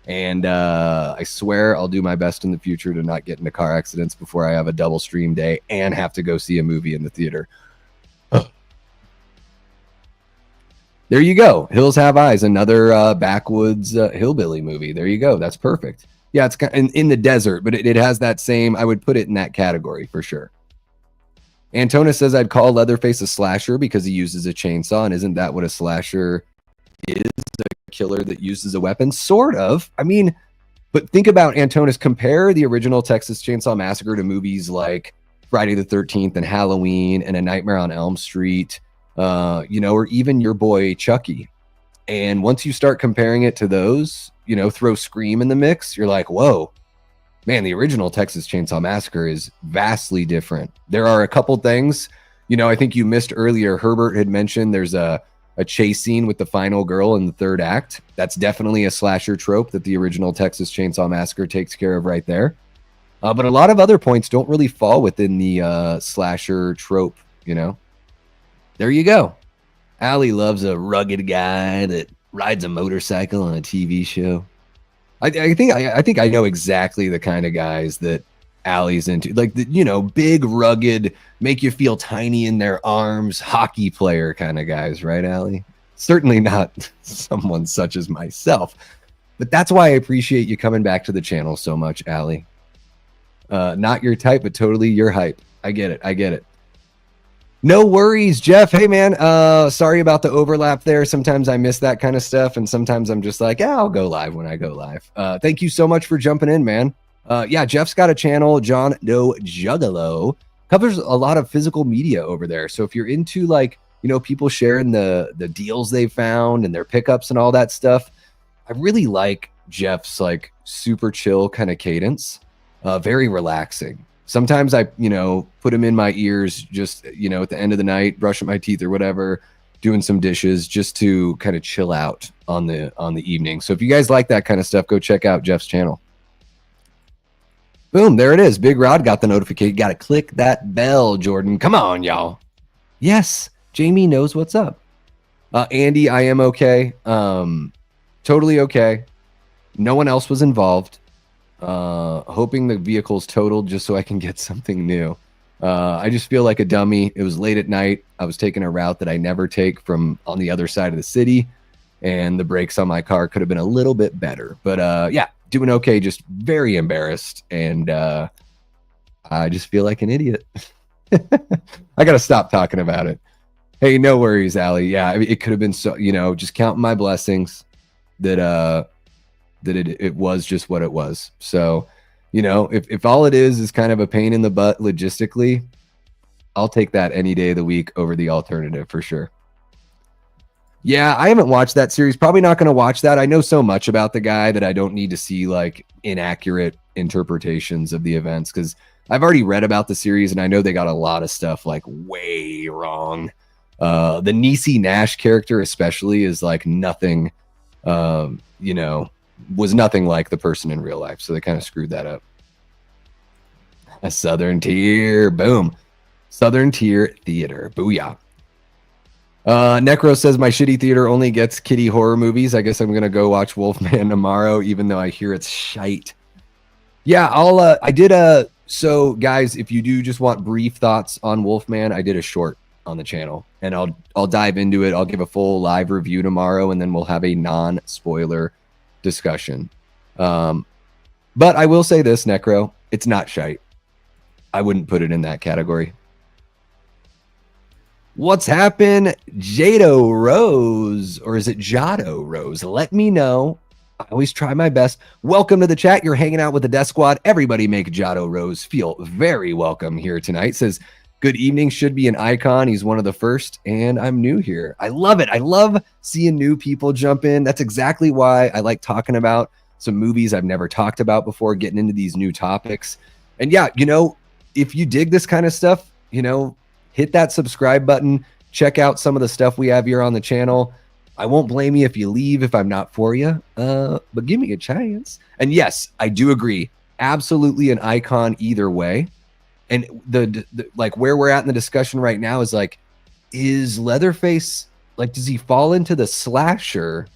[SPEAKER 1] And I swear I'll do my best in the future to not get into car accidents before I have a double stream day and have to go see a movie in the theater. There you go. Hills Have Eyes, another backwoods hillbilly movie. There you go. That's perfect. Yeah, it's in the desert, but it has that same, I would put it in that category for sure. Antonis says, I'd call Leatherface a slasher because he uses a chainsaw. And isn't that what a slasher is? A killer that uses a weapon? Sort of. I mean, but think about Antonis. Compare the original Texas Chainsaw Massacre to movies like Friday the 13th and Halloween and A Nightmare on Elm Street, or even your boy Chucky. And once you start comparing it to those, throw Scream in the mix, you're like, whoa, man, the original Texas Chainsaw Massacre is vastly different. There are a couple things, I think you missed earlier. Herbert had mentioned there's a chase scene with the final girl in the third act. That's definitely a slasher trope that the original Texas Chainsaw Massacre takes care of right there. But a lot of other points don't really fall within the slasher trope, There you go. Allie loves a rugged guy that rides a motorcycle on a TV show. I think I know exactly the kind of guys that Allie's into, like the, you know, big, rugged, make you feel tiny in their arms, hockey player kind of guys, right, Allie? Certainly not someone such as myself, but that's why I appreciate you coming back to the channel so much, Allie. Not your type, but totally your hype. I get it. I get it. No worries, Jeff. Hey, man. Sorry about the overlap there. Sometimes I miss that kind of stuff, and sometimes I'm just like, yeah, I'll go live when I go live. Thank you so much for jumping in, man. Yeah, Jeff's got a channel, John No Juggalo. Covers a lot of physical media over there. So if you're into, like, you know, people sharing the deals they found and their pickups and all that stuff, I really like Jeff's like super chill kind of cadence. Very relaxing. Sometimes I, you know, put him in my ears just, you know, at the end of the night, brushing my teeth or whatever, doing some dishes just to kind of chill out on the evening. So if you guys like that kind of stuff, go check out Jeff's channel. Boom, there it is. Big Rod got the notification. Got to click that bell, Jordan. Come on, y'all. Yes, Jamie knows what's up. Andy, I am okay. Totally okay. No one else was involved. Hoping the vehicle's totaled just so I can get something new. I just feel like a dummy. It was late at night. I was taking a route that I never take from on the other side of the city, and the brakes on my car could have been a little bit better. But yeah, doing okay. Just very embarrassed, and I just feel like an idiot. I gotta stop talking about it. Hey, no worries, Allie. Yeah, I mean, it could have been so, you know, just counting my blessings that it was just what it was. So, you know, if all it is kind of a pain in the butt logistically, I'll take that any day of the week over the alternative for sure. Yeah, I haven't watched that series. Probably not going to watch that. I know so much about the guy that I don't need to see like inaccurate interpretations of the events, because I've already read about the series and I know they got a lot of stuff like way wrong. The Niecy Nash character especially is like nothing, you know, was nothing like the person in real life. So they kind of screwed that up. A Southern Tier. Boom. Southern Tier Theater. Booyah. Necro says my shitty theater only gets kiddie horror movies. I guess I'm going to go watch Wolfman tomorrow, even though I hear it's shite. Yeah, I did so guys, if you do just want brief thoughts on Wolfman, I did a short on the channel, and I'll dive into it. I'll give a full live review tomorrow, and then we'll have a non-spoiler discussion. But I will say this, Necro, it's not shite. I wouldn't put it in that category. What's happened, Jado Rose, or is it Jado Rose? Let me know. I always try my best. Welcome to the chat. You're hanging out with the Death Squad. Everybody make Jado Rose feel very welcome here tonight. Says, good evening, should be an icon. He's one of the first, and I'm new here. I love it. I love seeing new people jump in. That's exactly why I like talking about some movies I've never talked about before, getting into these new topics. And yeah, you know, if you dig this kind of stuff, you know, hit that subscribe button. Check out some of the stuff we have here on the channel. I won't blame you if you leave if I'm not for you, but give me a chance. And yes, I do agree. Absolutely an icon either way. And the like where we're at in the discussion right now is like, is Leatherface, like, does he fall into the slasher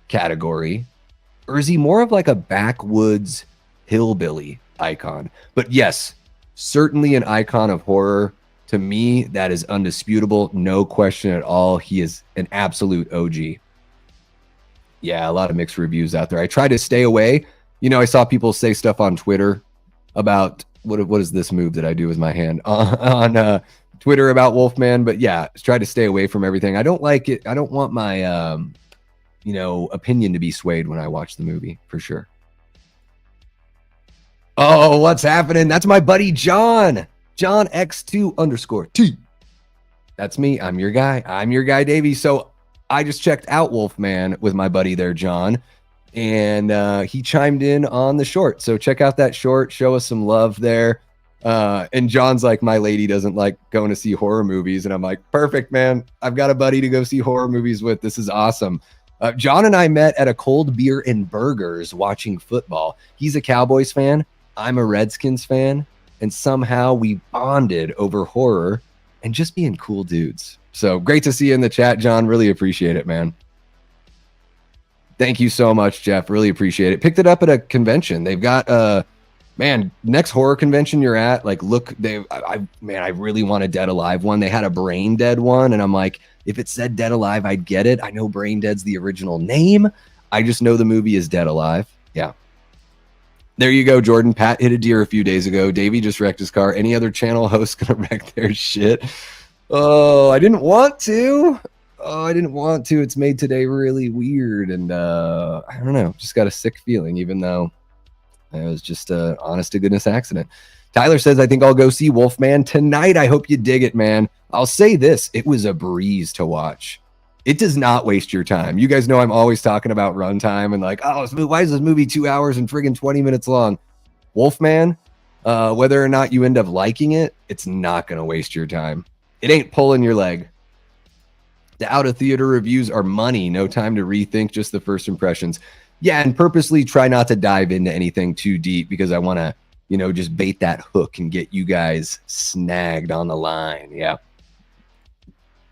[SPEAKER 1] category, or is he more of like a backwoods hillbilly icon? But yes, certainly an icon of horror. To me, that is undisputable. No question at all. He is an absolute OG. Yeah, a lot of mixed reviews out there. I try to stay away. You know, I saw people say stuff on Twitter about what is this move that I do with my hand on Twitter about Wolfman. But yeah, try to stay away from everything. I don't like it. I don't want my, you know, opinion to be swayed when I watch the movie, for sure. Oh, what's happening? That's my buddy, John. John X2_T. That's me. I'm your guy. I'm your guy, Davey. So I just checked out Wolfman with my buddy there, John, and he chimed in on the short. So check out that short. Show us some love there. And John's like, my lady doesn't like going to see horror movies. And I'm like, perfect, man. I've got a buddy to go see horror movies with. This is awesome. John and I met at a cold beer and burgers watching football. He's a Cowboys fan. I'm a Redskins fan. And somehow we bonded over horror and just being cool dudes. So great to see you in the chat, John. Really appreciate it, man. Thank you so much, Jeff. Really appreciate it. Picked it up at a convention. They've got man, next horror convention you're at, like, look, I really want a Dead Alive one. They had a Brain Dead one, and I'm like, if it said Dead Alive, I'd get it. I know Brain Dead's the original name. I just know the movie is Dead Alive. Yeah. There you go, Jordan. Pat hit a deer a few days ago. Davey just wrecked his car. Any other channel host gonna wreck their shit? Oh, I didn't want to. It's made today really weird, and I don't know. Just got a sick feeling, even though it was just a honest to goodness accident. Tyler says, I think I'll go see Wolfman tonight. I hope you dig it, man. I'll say this. It was a breeze to watch. It does not waste your time. You guys know I'm always talking about runtime and like, oh, why is this movie 2 hours and friggin' 20 minutes long? Wolfman, whether or not you end up liking it, it's not going to waste your time. It ain't pulling your leg. The out-of-theater reviews are money. No time to rethink, just the first impressions. Yeah, and purposely try not to dive into anything too deep because I want to, just bait that hook and get you guys snagged on the line. Yeah.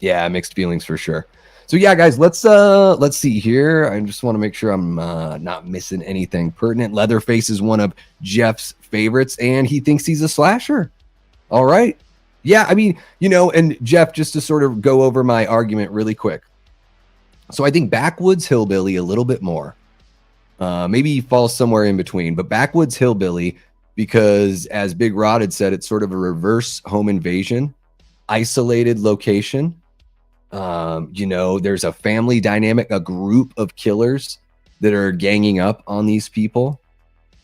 [SPEAKER 1] Yeah, mixed feelings for sure. So yeah, guys, let's see here. I just want to make sure I'm not missing anything pertinent. Leatherface is one of Jeff's favorites, and he thinks he's a slasher. All right. Yeah, I mean, and Jeff, just to sort of go over my argument really quick. So I think Backwoods Hillbilly a little bit more. Maybe he falls somewhere in between, but Backwoods Hillbilly, because as Big Rod had said, it's sort of a reverse home invasion, isolated location. There's a family dynamic, a group of killers that are ganging up on these people.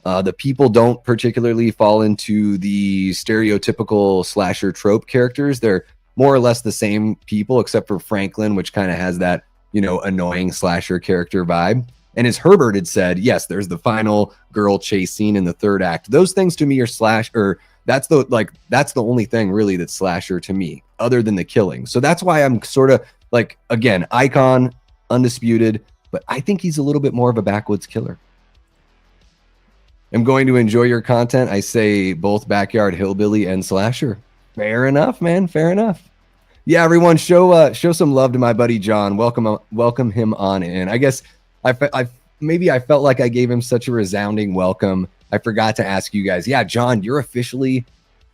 [SPEAKER 1] The people don't particularly fall into the stereotypical slasher trope characters. They're more or less the same people, except for Franklin, which kind of has that, annoying slasher character vibe. And as Herbert had said, yes, there's the final girl chase scene in the third act. Those things to me are that's the only thing really that's slasher to me, other than the killing. So that's why I'm sort of like, again, icon, undisputed, but I think he's a little bit more of a backwoods killer. I'm going to enjoy your content. I say both backyard hillbilly and slasher. Fair enough, man. Fair enough. Yeah, everyone, show some love to my buddy John. Welcome him on in. I guess I felt like I gave him such a resounding welcome. I forgot to ask you guys. Yeah, John, you're officially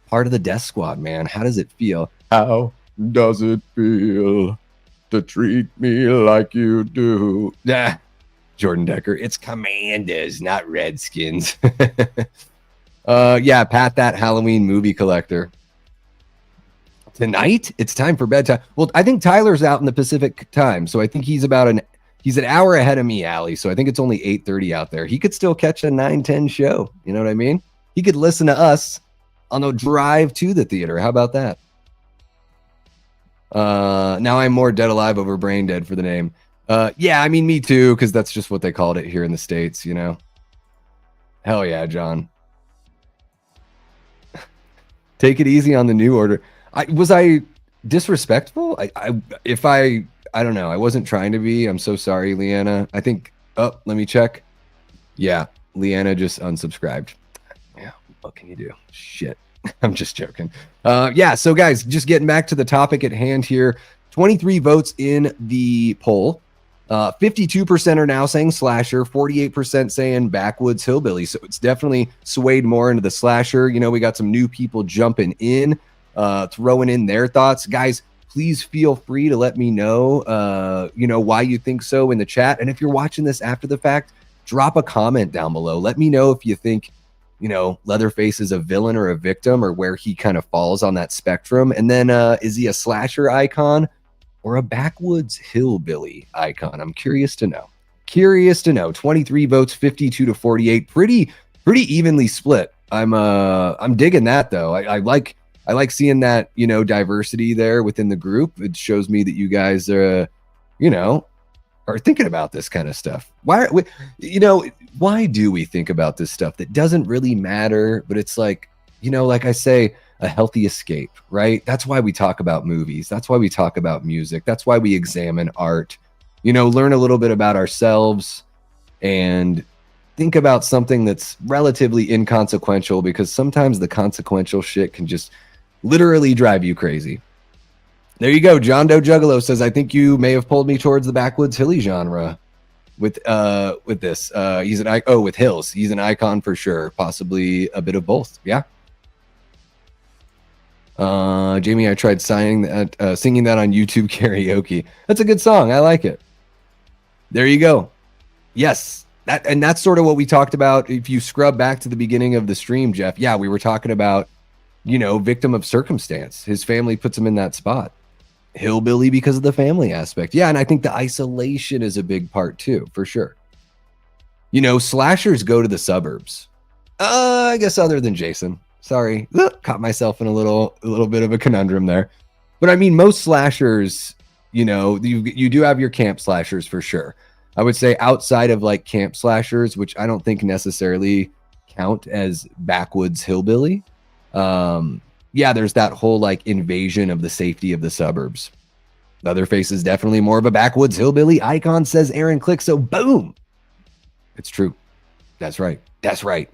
[SPEAKER 1] part of the Death Squad, man. How does it feel? How does it feel to treat me like you do? Yeah, Jordan Decker. It's Commanders, not Redskins. Yeah, Pat, that Halloween movie collector. Tonight, it's time for bedtime. Well, I think Tyler's out in the Pacific time, so I think he's an hour ahead of me, Allie. So I think it's only 8:30 out there. He could still catch a 9:10 show. You know what I mean? He could listen to us on the drive to the theater. How about that? Now I'm more Dead Alive over Brain Dead for the name. Yeah, I mean, me too, because that's just what they called it here in the States, Hell yeah, John. Take it easy on the new order. Was I disrespectful? I don't know. I wasn't trying to be. I'm so sorry, Leanna. I think, let me check. Yeah, Leanna just unsubscribed. Yeah, what can you do? Shit. I'm just joking. Yeah, so guys, just getting back to the topic at hand here. 23 votes in the poll. 52% are now saying slasher, 48% saying backwoods hillbilly. So it's definitely swayed more into the slasher. We got some new people jumping in, throwing in their thoughts. Guys, please feel free to let me know, why you think so in the chat. And if you're watching this after the fact, drop a comment down below. Let me know if you think, Leatherface is a villain or a victim, or where he kind of falls on that spectrum. And then is he a slasher icon or a backwoods hillbilly icon? I'm curious to know. 23 votes, 52 to 48. Pretty evenly split. I'm digging that though. I like seeing that, diversity there within the group. It shows me that you guys are thinking about this kind of stuff. Why do we think about this stuff that doesn't really matter? But it's like, like I say, a healthy escape, right? That's why we talk about movies. That's why we talk about music. That's why we examine art, learn a little bit about ourselves and think about something that's relatively inconsequential, because sometimes the consequential shit can just literally drive you crazy. There you go. John Doe Juggalo says, I think you may have pulled me towards the backwoods hilly genre. with this. He's an icon. Oh, with Hills, he's an icon for sure. Possibly a bit of both. Yeah. Jamie, I tried singing that on YouTube karaoke. That's a good song. I like it. There you go. Yes. That's sort of what we talked about. If you scrub back to the beginning of the stream, Jeff, yeah, we were talking about, victim of circumstance. His family puts him in that spot. Hillbilly because of the family aspect. Yeah, and I think the isolation is a big part too, for sure. Slashers go to the suburbs. I guess other than Jason. Sorry, caught myself in a little bit of a conundrum there. But I mean, most slashers, you do have your camp slashers for sure. I would say outside of like camp slashers, which I don't think necessarily count as backwoods hillbilly. Yeah, there's that whole like invasion of the safety of the suburbs. Leatherface is definitely more of a backwoods hillbilly icon, says Aaron Click. So boom. It's true. That's right. That's right.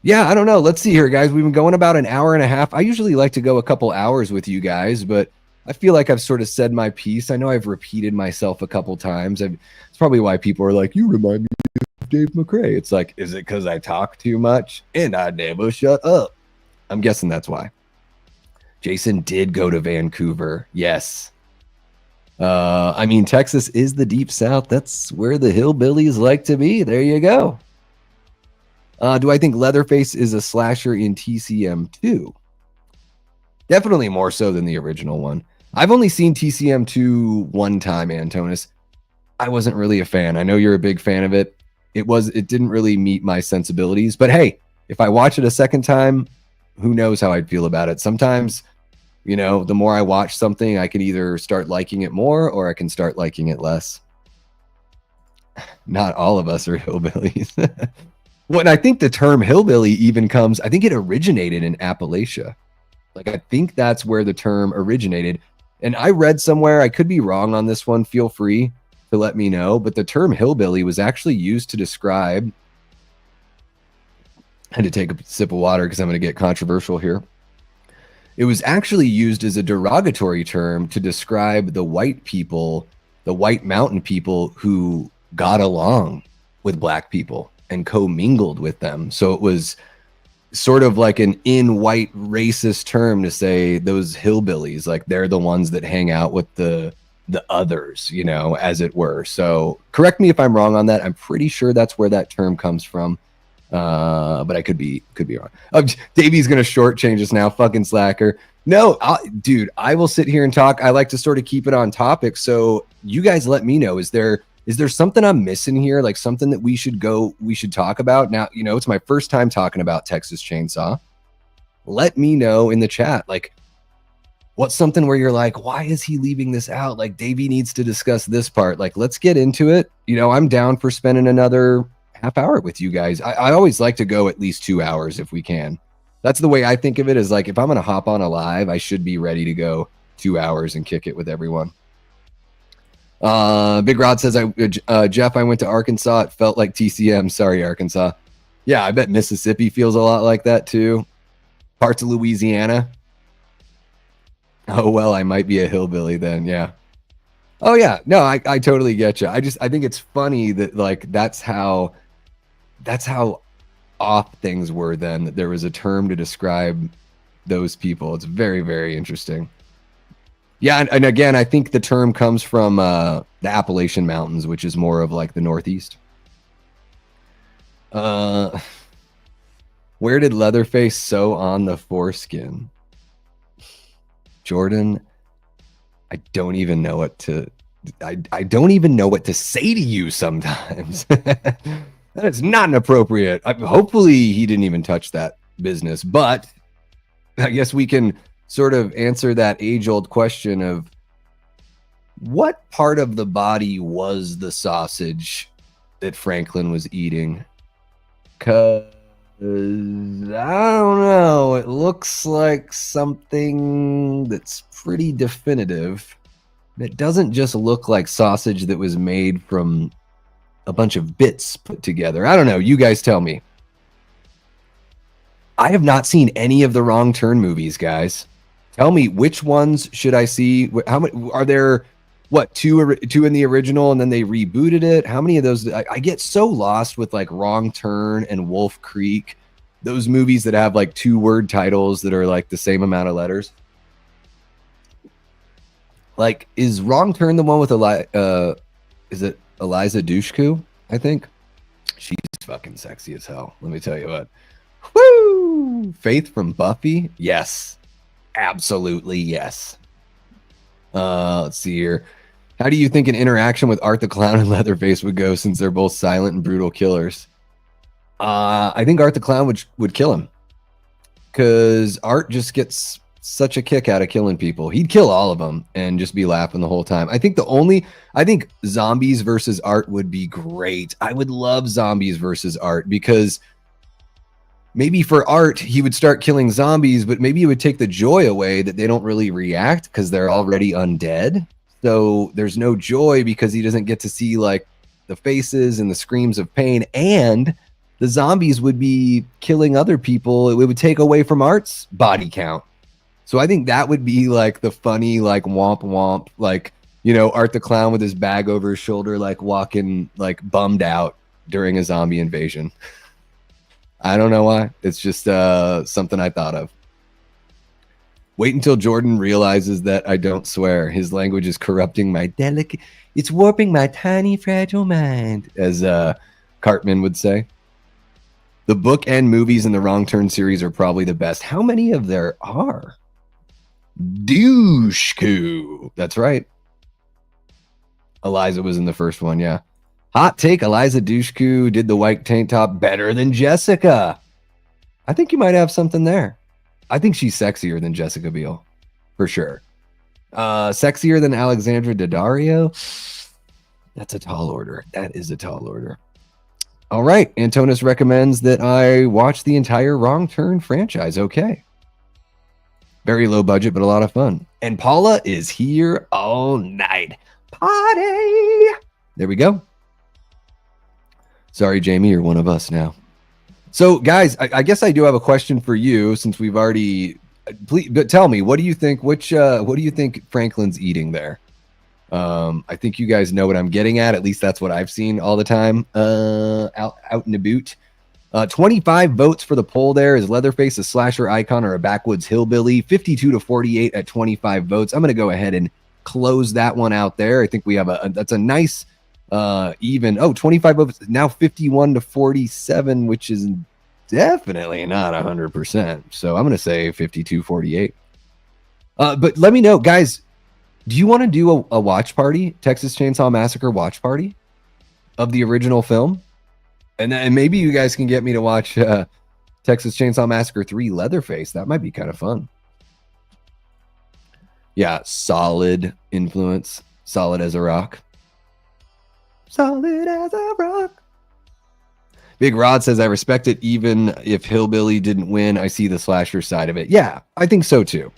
[SPEAKER 1] Yeah, I don't know. Let's see here, guys. We've been going about an hour and a half. I usually like to go a couple hours with you guys, but I feel like I've sort of said my piece. I know I've repeated myself a couple times. It's probably why people are like, you remind me of Dave McRae. It's like, is it because I talk too much? And I never shut up. I'm guessing that's why. Jason did go to Vancouver. Yes. I mean, Texas is the deep south. That's where the hillbillies like to be. There you go. Do I think Leatherface is a slasher in TCM 2? Definitely more so than the original one. I've only seen TCM 2 one time, Antonis. I wasn't really a fan. I know you're a big fan of it. It didn't really meet my sensibilities. But hey, if I watch it a second time, who knows how I'd feel about it. Sometimes, the more I watch something, I can either start liking it more or I can start liking it less. Not all of us are hillbillies. When I think the term hillbilly even comes, I think it originated in Appalachia. Like, I think that's where the term originated. And I read somewhere, I could be wrong on this one, feel free to let me know, but the term hillbilly was actually used to describe, I had to take a sip of water because I'm going to get controversial here. It was actually used as a derogatory term to describe the white people, the white mountain people who got along with black people and commingled with them. So it was sort of like an in-white racist term to say those hillbillies, like they're the ones that hang out with the others, as it were. So correct me if I'm wrong on that. I'm pretty sure that's where that term comes from. But I could be wrong. Davey's gonna shortchange us now, fucking slacker. No, dude, I will sit here and talk. I like to sort of keep it on topic. So you guys let me know. Is there something I'm missing here? Like something that we should talk about? Now, it's my first time talking about Texas Chain Saw. Let me know in the chat. Like, what's something where you're like, why is he leaving this out? Like, Davey needs to discuss this part. Like, let's get into it. I'm down for spending another half hour with you guys. I always like to go at least 2 hours if we can. That's the way I think of it, is like, if I'm going to hop on a live, I should be ready to go 2 hours and kick it with everyone. Big Rod says, Jeff, I went to Arkansas. It felt like TCM. Sorry, Arkansas. Yeah, I bet Mississippi feels a lot like that too. Parts of Louisiana. Oh, well, I might be a hillbilly then. Yeah. Oh, yeah. No, I totally get you. I think it's funny that, like, that's how off things were then, that there was a term to describe those people. It's very, very interesting. Yeah, and again, I think the term comes from the Appalachian Mountains, which is more of like the Northeast. Where did Leatherface sew on the foreskin? Jordan, I don't even know what to say to you sometimes. That is not an appropriate. Hopefully he didn't even touch that business, but I guess we can sort of answer that age-old question of what part of the body was the sausage that Franklin was eating? Because I don't know. It looks like something that's pretty definitive. It doesn't just look like sausage that was made from a bunch of bits put together. I don't know. You guys tell me. I have not seen any of the Wrong Turn movies, guys. Tell me, which ones should I see? How many are there? what, two in the original, and then they rebooted it. How many of those? I get so lost with like Wrong Turn and Wolf Creek, those movies that have like 2-word titles that are like the same amount of letters. Like, is Wrong Turn the one with is it Eliza Dushku? I think she's fucking sexy as hell. Let me tell you what. Woo! Faith from Buffy? Yes. Absolutely yes. Let's see here. How do you think an interaction with Art the Clown and Leatherface would go, since they're both silent and brutal killers? I think Art the Clown would kill him, because Art just gets such a kick out of killing people. He'd kill all of them and just be laughing the whole time. I think zombies versus Art would be great. I would love zombies versus Art, because maybe for Art, he would start killing zombies, but maybe it would take the joy away that they don't really react because they're already undead. So there's no joy because he doesn't get to see like the faces and the screams of pain, and the zombies would be killing other people. It would take away from Art's body count. So I think that would be like the funny, like womp womp, like, you know, Art the Clown with his bag over his shoulder, like walking like bummed out during a zombie invasion. I don't know why. It's just something I thought of. Wait until Jordan realizes that I don't swear. His language is corrupting my delicate. It's warping my tiny, fragile mind, as Cartman would say. The book and movies in the Wrong Turn series are probably the best. How many of there are? Douchku. That's right. Eliza was in the first one, yeah. Hot take, Eliza Dushku did the white tank top better than Jessica. I think you might have something there. I think she's sexier than Jessica Biel, for sure. Sexier than Alexandra Daddario? That's a tall order. That is a tall order. All right. Antonis recommends that I watch the entire Wrong Turn franchise. Okay. Very low budget, but a lot of fun. And Paula is here all night. Party! There we go. Sorry, Jamie, you're one of us now. So, guys, I guess I do have a question for you, since we've already. Please, but tell me, what do you think? What do you think Franklin's eating there? I think you guys know what I'm getting at. At least that's what I've seen all the time out in the boot. 25 votes for the poll there. Is Leatherface a slasher icon or a backwoods hillbilly? 52-48 at 25 votes. I'm going to go ahead and close that one out there. I think we have that's a nice even. 25 votes, now 51-47, which is definitely not 100%. So I'm going to say 52-48. But let me know, guys. Do you want to do a watch party, Texas Chainsaw Massacre watch party of the original film? And then maybe you guys can get me to watch Texas Chainsaw Massacre 3 Leatherface. That might be kind of fun. Yeah, solid influence. Solid as a rock. Solid as a rock. Big Rod says, I respect it even if Hillbilly didn't win. I see the slasher side of it. Yeah, I think so too.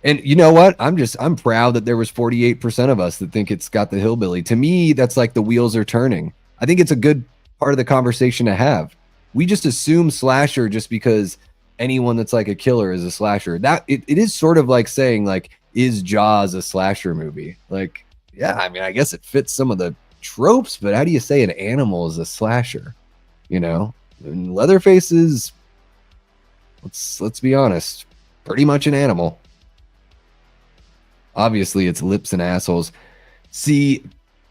[SPEAKER 1] And you know what? I'm proud that there was 48% of us that think it's got the hillbilly. To me, that's like the wheels are turning. I think it's a good part of the conversation to have. We just assume slasher just because anyone that's like a killer is a slasher. That it is sort of like saying, like, is Jaws a slasher movie? Like, yeah, I mean, I guess it fits some of the tropes, but how do you say an animal is a slasher? You know, and Leatherface is, let's be honest, pretty much an animal. Obviously, it's lips and assholes. See,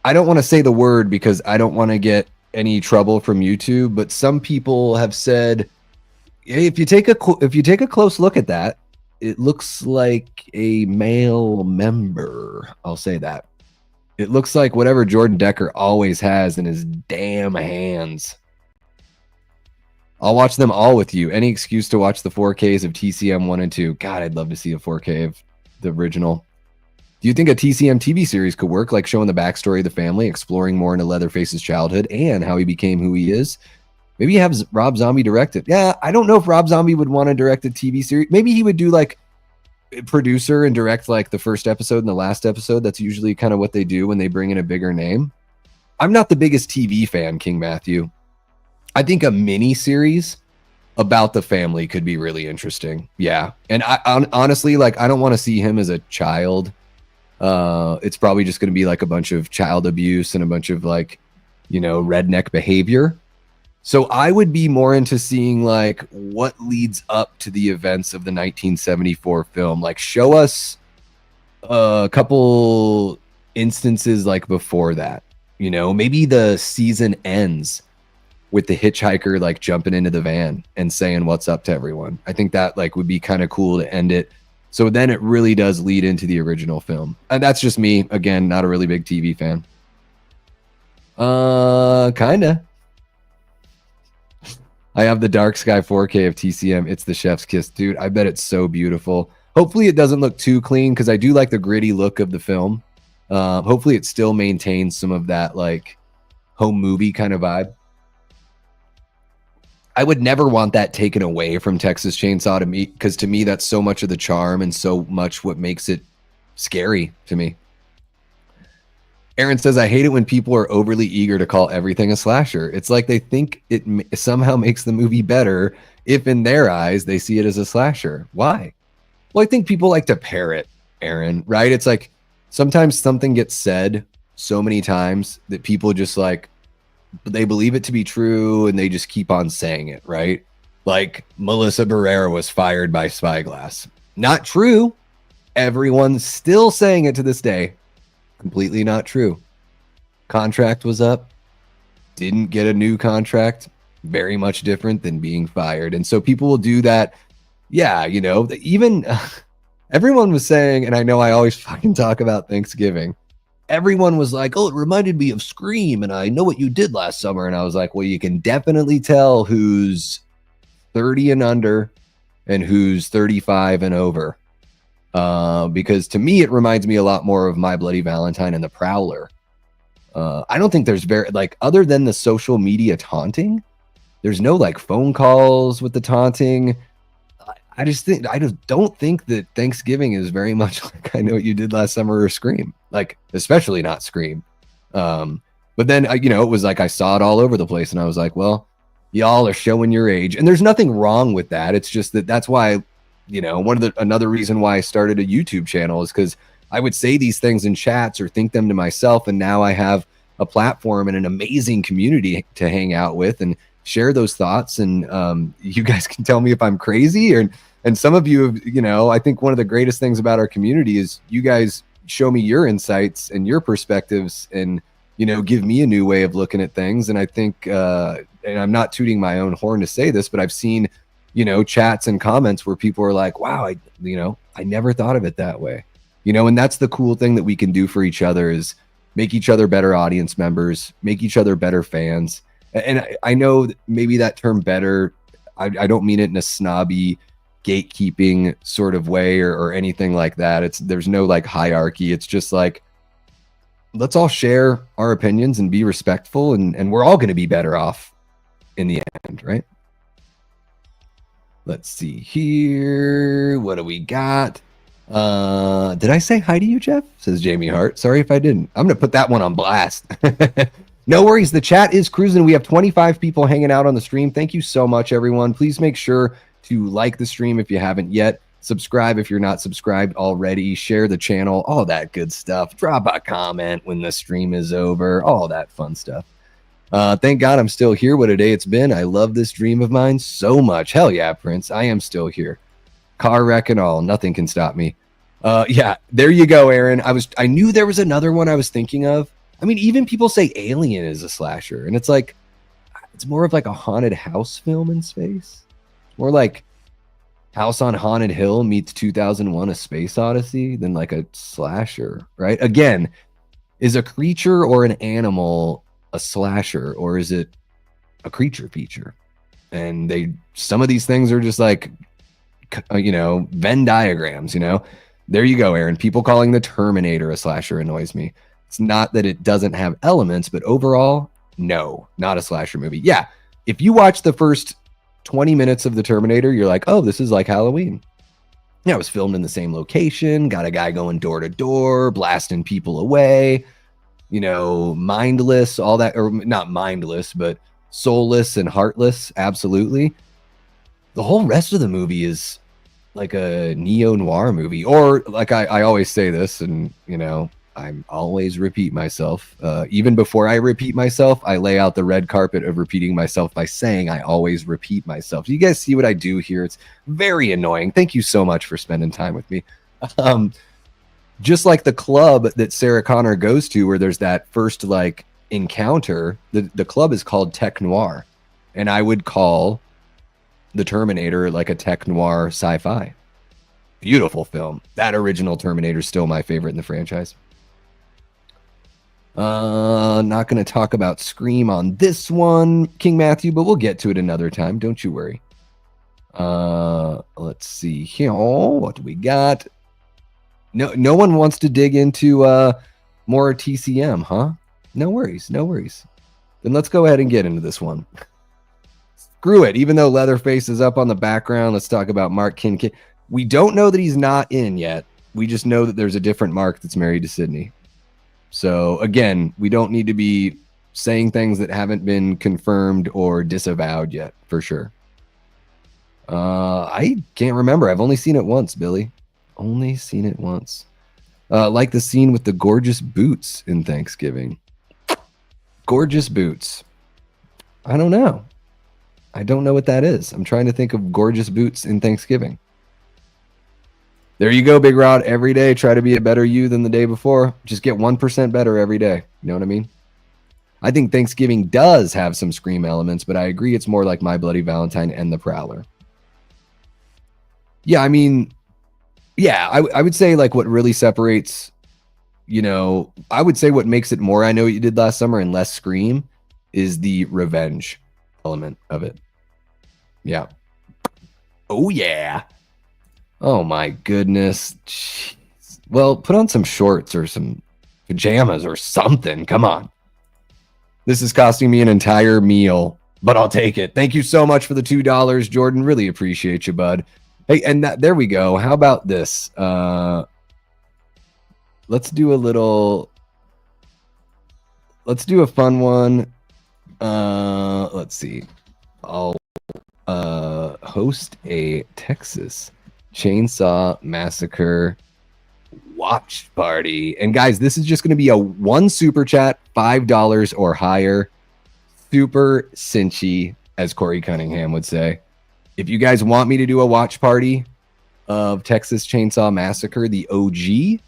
[SPEAKER 1] I don't want to say the word because I don't want to get any trouble from YouTube, but some people have said, hey, if you take a close look at that, it looks like a male member. I'll say that. It looks like whatever Jordan Decker always has in his damn hands. I'll watch them all with you. Any excuse to watch the 4Ks of TCM 1 and 2. God, I'd love to see a 4K of the original. Do you think a TCM TV series could work, like showing the backstory of the family, exploring more into Leatherface's childhood and how he became who he is? Maybe have Rob Zombie direct it. Yeah, I don't know if Rob Zombie would want to direct a TV series. Maybe he would do like producer and direct like the first episode and the last episode. That's usually kind of what they do when they bring in a bigger name. I'm not the biggest TV fan, King Matthew. I think a mini series about the family could be really interesting. Yeah. And I honestly, like, I don't want to see him as a child. It's probably just going to be like a bunch of child abuse and a bunch of like, redneck behavior. So I would be more into seeing like what leads up to the events of the 1974 film. Like show us a couple instances like before that. Maybe the season ends with the hitchhiker like jumping into the van and saying what's up to everyone. I think that like would be kind of cool to end it. So then it really does lead into the original film. And that's just me. Again, not a really big TV fan. Kinda. I have the Dark Sky 4K of TCM. It's the chef's kiss. Dude, I bet it's so beautiful. Hopefully it doesn't look too clean because I do like the gritty look of the film. Hopefully it still maintains some of that like home movie kind of vibe. I would never want that taken away from Texas Chainsaw to me, because to me that's so much of the charm and so much what makes it scary to me. Aaron says, I hate it when people are overly eager to call everything a slasher. It's like they think it somehow makes the movie better if in their eyes they see it as a slasher. Why? Well, I think people like to parrot, Aaron, right? It's like sometimes something gets said so many times that people just like, they believe it to be true and they just keep on saying it, right? Like Melissa Barrera was fired by Spyglass. Not true. Everyone's still saying it to this day. Completely not true. Contract was up. Didn't get a new contract. Very much different than being fired. And so people will do that. Yeah, even everyone was saying, and I know I always fucking talk about Thanksgiving. Everyone was like, oh, it reminded me of Scream, and I know what you did last summer. And I was like, well, you can definitely tell who's 30 and under and who's 35 and over. Because to me, it reminds me a lot more of My Bloody Valentine and The Prowler. I don't think there's other than the social media taunting, there's no like phone calls with the taunting. I just don't think that Thanksgiving is very much like I Know What You Did Last Summer or Scream, like especially not Scream. But then, it was like I saw it all over the place and I was like, well, y'all are showing your age, and there's nothing wrong with that. It's just that's why, another reason why I started a YouTube channel is because I would say these things in chats or think them to myself. And now I have a platform and an amazing community to hang out with and share those thoughts. And you guys can tell me if I'm crazy, and some of you, I think one of the greatest things about our community is you guys show me your insights and your perspectives and, give me a new way of looking at things. And I think, and I'm not tooting my own horn to say this, but I've seen, chats and comments where people are like, wow, I never thought of it that way. And that's the cool thing that we can do for each other is make each other better audience members, make each other better fans. And I know that maybe that term better, I don't mean it in a snobby gatekeeping sort of way or anything like that. There's no like hierarchy. It's just like, let's all share our opinions and be respectful, and we're all going to be better off in the end, right? Let's see here. What do we got? Did I say hi to you, Jeff? Says Jamie Hart. Sorry if I didn't. I'm going to put that one on blast. No worries. The chat is cruising. We have 25 people hanging out on the stream. Thank you so much, everyone. Please make sure to like the stream if you haven't yet. Subscribe if you're not subscribed already. Share the channel. All that good stuff. Drop a comment when the stream is over. All that fun stuff. Thank God I'm still here. What a day it's been. I love this dream of mine so much. Hell yeah, Prince. I am still here. Car wreck and all. Nothing can stop me. Yeah, there you go, Aaron. I knew there was another one I was thinking of. I mean, even people say Alien is a slasher, and it's like, it's more of like a haunted house film in space. More like House on Haunted Hill meets 2001 A Space Odyssey than like a slasher, right? Again, is a creature or an animal a slasher, or is it a creature feature? And some of these things are just like, Venn diagrams, There you go, Aaron. People calling the Terminator a slasher annoys me. It's not that it doesn't have elements, but overall, no, not a slasher movie. Yeah, if you watch the first 20 minutes of the Terminator, you're like, oh, this is like Halloween. Yeah, it was filmed in the same location, got a guy going door to door, blasting people away, mindless, all that, or not mindless, but soulless and heartless. Absolutely. The whole rest of the movie is like a neo-noir movie, or like I always say this, and I'm always repeat myself. Even before I repeat myself, I lay out the red carpet of repeating myself by saying I always repeat myself. You guys see what I do here? It's very annoying. Thank you so much for spending time with me. Just like the club that Sarah Connor goes to, where there's that first like encounter, the club is called Tech Noir, and I would call the Terminator like a tech noir sci-fi. Beautiful film. That original Terminator is still my favorite in the franchise. Not going to talk about Scream on this one, King Matthew, but we'll get to it another time. Don't you worry. Let's see here. What do we got? No one wants to dig into more TCM, huh? No worries. Then let's go ahead and get into this one. Screw it. Even though Leatherface is up on the background, let's talk about Mark Kincaid. We don't know that he's not in yet. We just know that there's a different Mark that's married to Sydney. So again, we don't need to be saying things that haven't been confirmed or disavowed yet, for sure. I can't remember. I've only seen it once, Billy. Only seen it once. Like the scene with the gorgeous boots in Thanksgiving. Gorgeous boots. I don't know. I don't know what that is. I'm trying to think of gorgeous boots in Thanksgiving. There you go, Big Rod. Every day, try to be a better you than the day before. Just get 1% better every day. You know what I mean? I think Thanksgiving does have some Scream elements, but I agree it's more like My Bloody Valentine and The Prowler. Yeah, I mean, yeah, I would say like what really separates, I would say what makes it more I Know What You Did Last Summer and less Scream is the revenge element of it. Yeah. Oh, yeah. Oh, my goodness. Jeez. Well, put on some shorts or some pajamas or something. Come on. This is costing me an entire meal, but I'll take it. Thank you so much for the $2, Jordan. Really appreciate you, bud. Hey, and there we go. How about this? Let's do a fun one. Let's see. I'll host a Texas Chainsaw Massacre watch party. And guys, this is just going to be a one super chat, $5 or higher. Super cinchy, as Corey Cunningham would say. If you guys want me to do a watch party of Texas Chainsaw Massacre, the OG,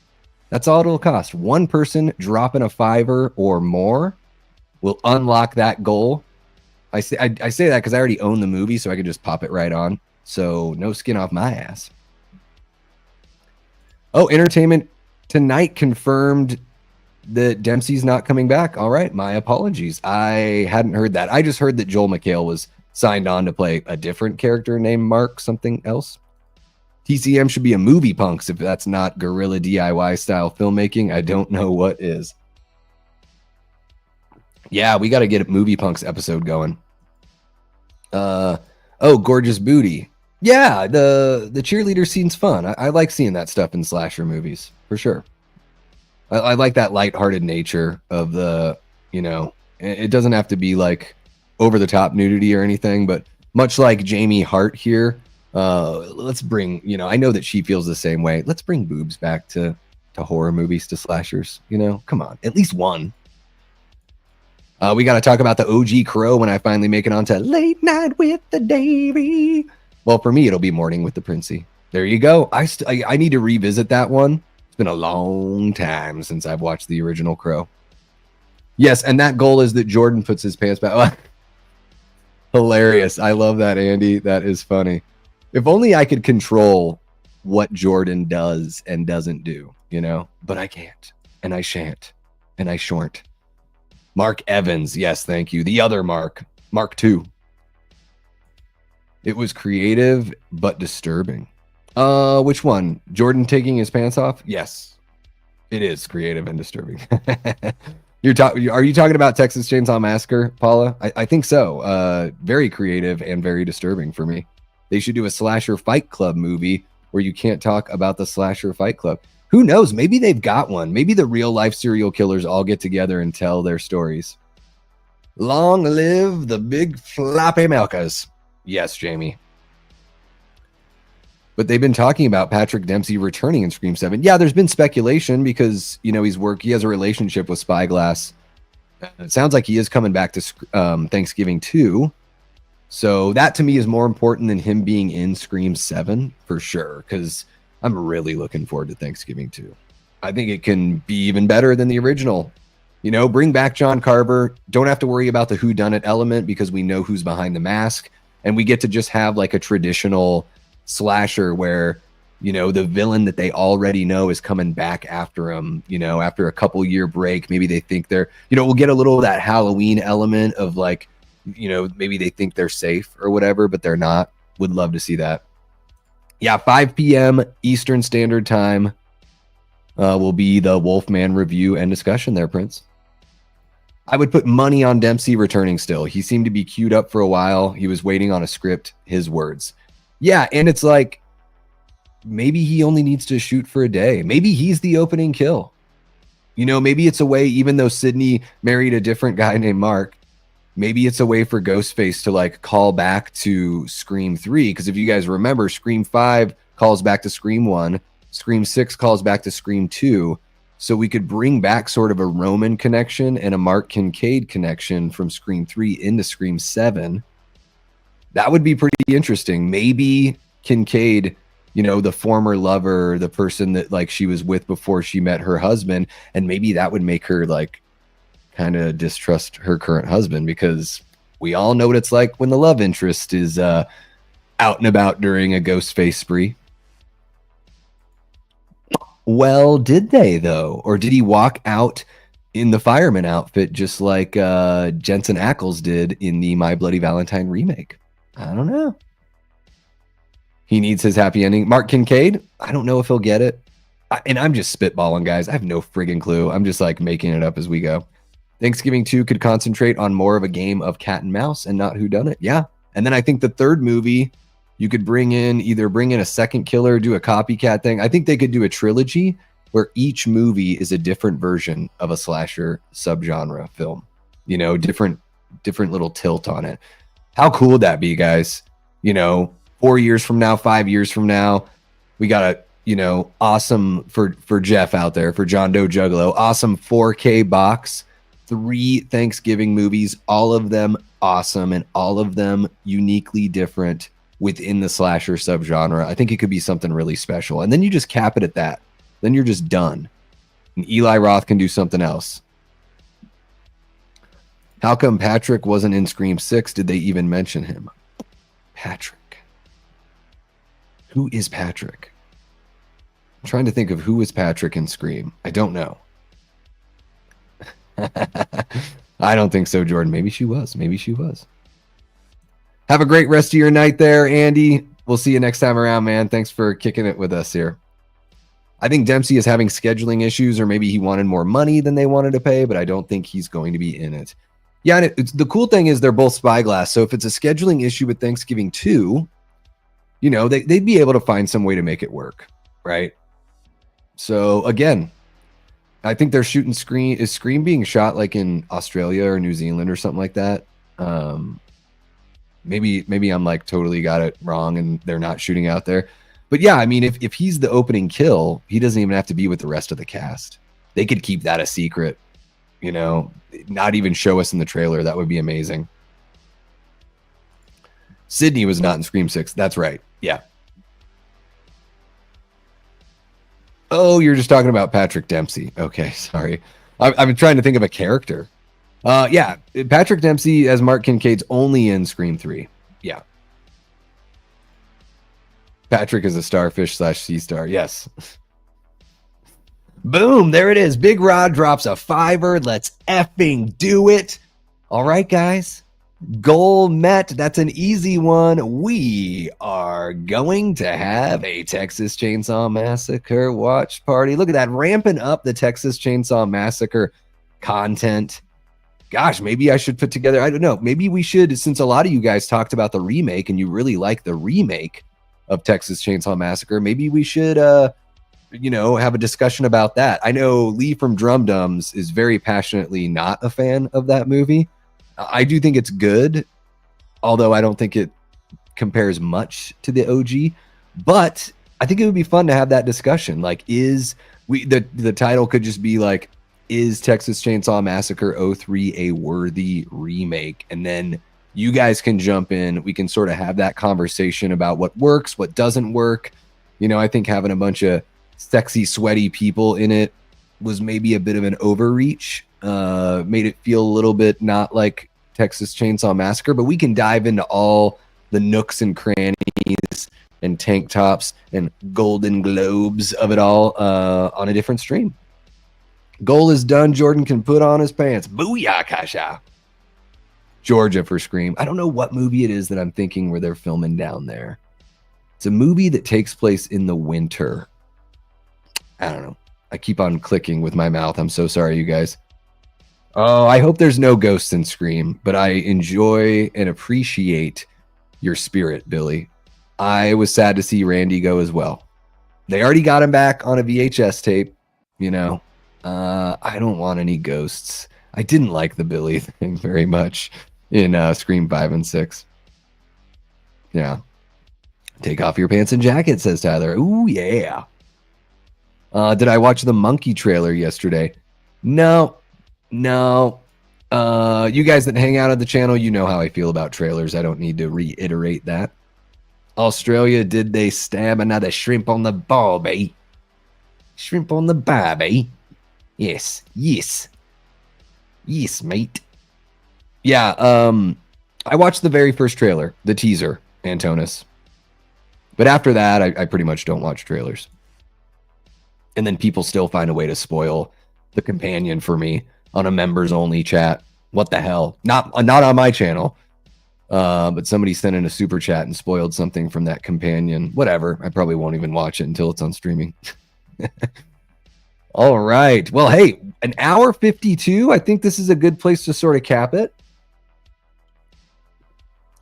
[SPEAKER 1] that's all it'll cost. One person dropping a $5 or more will unlock that goal. I say that because I already own the movie, so I can just pop it right on. So no skin off my ass. Oh, Entertainment Tonight confirmed that Dempsey's not coming back. All right, my apologies. I hadn't heard that. I just heard that Joel McHale was signed on to play a different character named Mark something else. TCM should be a movie punks if that's not guerrilla DIY style filmmaking. I don't know what is. Yeah, we got to get a movie punks episode going. Oh, gorgeous booty. Yeah, the cheerleader scene's fun. I like seeing that stuff in slasher movies for sure. I like that lighthearted nature of the, it doesn't have to be like over the top nudity or anything, but much like Jamie Hart here, let's bring, I know that she feels the same way. Let's bring boobs back to horror movies, to slashers, come on, at least one. We got to talk about the OG Crow when I finally make it onto Late Night with the Davy. Well, for me, it'll be Morning with the Princey. There you go. I need to revisit that one. It's been a long time since I've watched the original Crow. Yes, and that goal is that Jordan puts his pants back. Hilarious. I love that, Andy. That is funny. If only I could control what Jordan does and doesn't do, but I can't, and I shan't, and I shorn't. Mark Evans. Yes, thank you. The other Mark. Mark II. It was creative but disturbing. Which one? Jordan taking his pants off? Yes. It is creative and disturbing. Are you talking about Texas Chainsaw Massacre, Paula? I think so. Very creative and very disturbing for me. They should do a slasher fight club movie where you can't talk about the slasher fight club. Who knows? Maybe they've got one. Maybe the real life serial killers all get together and tell their stories. Long live the big floppy milkers. Yes, Jamie. But they've been talking about Patrick Dempsey returning in Scream 7. Yeah, there's been speculation because, he has a relationship with Spyglass. It sounds like he is coming back to Thanksgiving 2. So that to me is more important than him being in Scream 7 for sure, because I'm really looking forward to Thanksgiving 2. I think it can be even better than the original. Bring back John Carver. Don't have to worry about the whodunit element because we know who's behind the mask. And we get to just have like a traditional slasher where, the villain that they already know is coming back after him, after a couple year break. Maybe they think they're, we'll get a little of that Halloween element of like, maybe they think they're safe or whatever, but they're not. Would love to see that. Yeah, 5 p.m. Eastern Standard Time will be the Wolfman review and discussion there, Prince. I would put money on Dempsey returning still. He seemed to be queued up for a while. He was waiting on a script, his words. Yeah, and it's like, maybe he only needs to shoot for a day. Maybe he's the opening kill. Maybe it's a way, even though Sydney married a different guy named Mark, maybe it's a way for Ghostface to like call back to Scream 3. Because if you guys remember, Scream 5 calls back to Scream 1. Scream 6 calls back to Scream 2. So we could bring back sort of a Roman connection and a Mark Kincaid connection from Scream 3 into Scream 7. That would be pretty interesting. Maybe Kincaid, the former lover, the person that like she was with before she met her husband, and maybe that would make her like kind of distrust her current husband, because we all know what it's like when the love interest is out and about during a Ghostface spree. Well, did they though? Or did he walk out in the fireman outfit just like Jensen Ackles did in the My Bloody Valentine remake? I don't know. He needs his happy ending. Mark Kincaid, I don't know if he'll get it. And I'm just spitballing, guys. I have no friggin' clue. I'm just like making it up as we go. Thanksgiving 2 could concentrate on more of a game of cat and mouse and not whodunit. Yeah. And then I think the third movie, you could bring in a second killer, do a copycat thing. I think they could do a trilogy where each movie is a different version of a slasher subgenre film. Different little tilt on it. How cool would that be, guys? 4 years from now, 5 years from now, we got a, awesome for Jeff out there, for John Doe Juggalo, awesome 4K box, 3 Thanksgiving movies, all of them awesome and all of them uniquely different within the slasher subgenre. I think it could be something really special. And then you just cap it at that. Then you're just done. And Eli Roth can do something else. How come Patrick wasn't in Scream 6? Did they even mention him? Patrick. Who is Patrick? I'm trying to think of who is Patrick in Scream. I don't know. I don't think so, Jordan. Maybe she was. Have a great rest of your night there, Andy. We'll see you next time around, man. Thanks for kicking it with us here. I think Dempsey is having scheduling issues, or maybe he wanted more money than they wanted to pay, but I don't think he's going to be in it. Yeah, and the cool thing is they're both Spyglass, so if it's a scheduling issue with Thanksgiving 2, they'd be able to find some way to make it work, right? So, again, I think they're shooting Scream. Is Scream being shot like in Australia or New Zealand or something like that? Maybe I'm like totally got it wrong and they're not shooting out there. But yeah, I mean, if he's the opening kill, he doesn't even have to be with the rest of the cast. They could keep that a secret, not even show us in the trailer. That would be amazing. Sydney was not in Scream 6. That's right. Yeah. Oh, you're just talking about Patrick Dempsey. Okay, sorry. I'm trying to think of a character. Yeah, Patrick Dempsey as Mark Kincaid's only in Scream 3. Yeah. Patrick is a starfish / sea star. Yes. Boom, there it is. Big Rod drops a $5. Let's effing do it. All right, guys. Goal met. That's an easy one. We are going to have a Texas Chainsaw Massacre watch party. Look at that, ramping up the Texas Chainsaw Massacre content. Gosh, maybe I should put together, I don't know, maybe we should, since a lot of you guys talked about the remake and you really like the remake of Texas Chainsaw Massacre, maybe we should, have a discussion about that. I know Lee from Drum Dums is very passionately not a fan of that movie. I do think it's good, although I don't think it compares much to the OG. But I think it would be fun to have that discussion. Like, the title could just be like, is Texas Chainsaw Massacre 03 a worthy remake? And then you guys can jump in. We can sort of have that conversation about what works, what doesn't work. You know, I think having a bunch of sexy, sweaty people in it was maybe a bit of an overreach. Made it feel a little bit not like Texas Chainsaw Massacre, but we can dive into all the nooks and crannies and tank tops and golden globes of it all on a different stream. Goal is done. Jordan can put on his pants. Booyah, Kasha. Georgia for Scream. I don't know what movie it is that I'm thinking where they're filming down there. It's a movie that takes place in the winter. I don't know. I keep on clicking with my mouth. I'm so sorry, you guys. Oh, I hope there's no ghosts in Scream, but I enjoy and appreciate your spirit, Billy. I was sad to see Randy go as well. They already got him back on a VHS tape, you know. I don't want any ghosts. I didn't like the Billy thing very much in Scream 5 and 6. Yeah. Take off your pants and jacket, says Tyler. Ooh, yeah. Did I watch the Monkey trailer yesterday? No. You guys that hang out at the channel, you know how I feel about trailers. I don't need to reiterate that. Australia, did they stab another shrimp on the barbie? Shrimp on the barbie? Yes, mate. Yeah, I watched the very first trailer, the teaser, Antonis. But after that, I pretty much don't watch trailers. And then people still find a way to spoil the companion for me on a members only chat. What the hell? Not on my channel. But somebody sent in a super chat and spoiled something from that companion. Whatever. I probably won't even watch it until it's on streaming. All right. Well, hey, an hour 52. I think this is a good place to sort of cap it.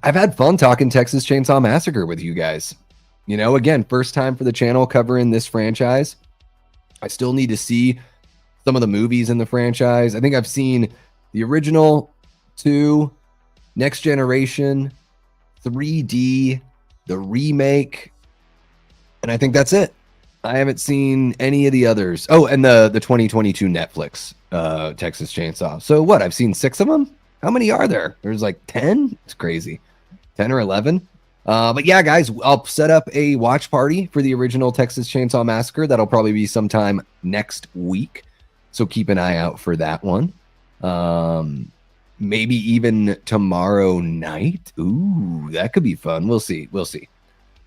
[SPEAKER 1] I've had fun talking Texas Chainsaw Massacre with you guys. You know, again, first time for the channel covering this franchise. I still need to see some of the movies in the franchise. I think I've seen the original 2, Next Generation, 3D, the remake, and I think that's it. I haven't seen any of the others. Oh, and the 2022 Netflix Texas Chainsaw. So what? I've seen 6 of them? How many are there? There's like 10? It's crazy. 10 or 11? But yeah, guys, I'll set up a watch party for the original Texas Chainsaw Massacre. That'll probably be sometime next week. So keep an eye out for that one. Maybe even tomorrow night. Ooh, that could be fun. We'll see.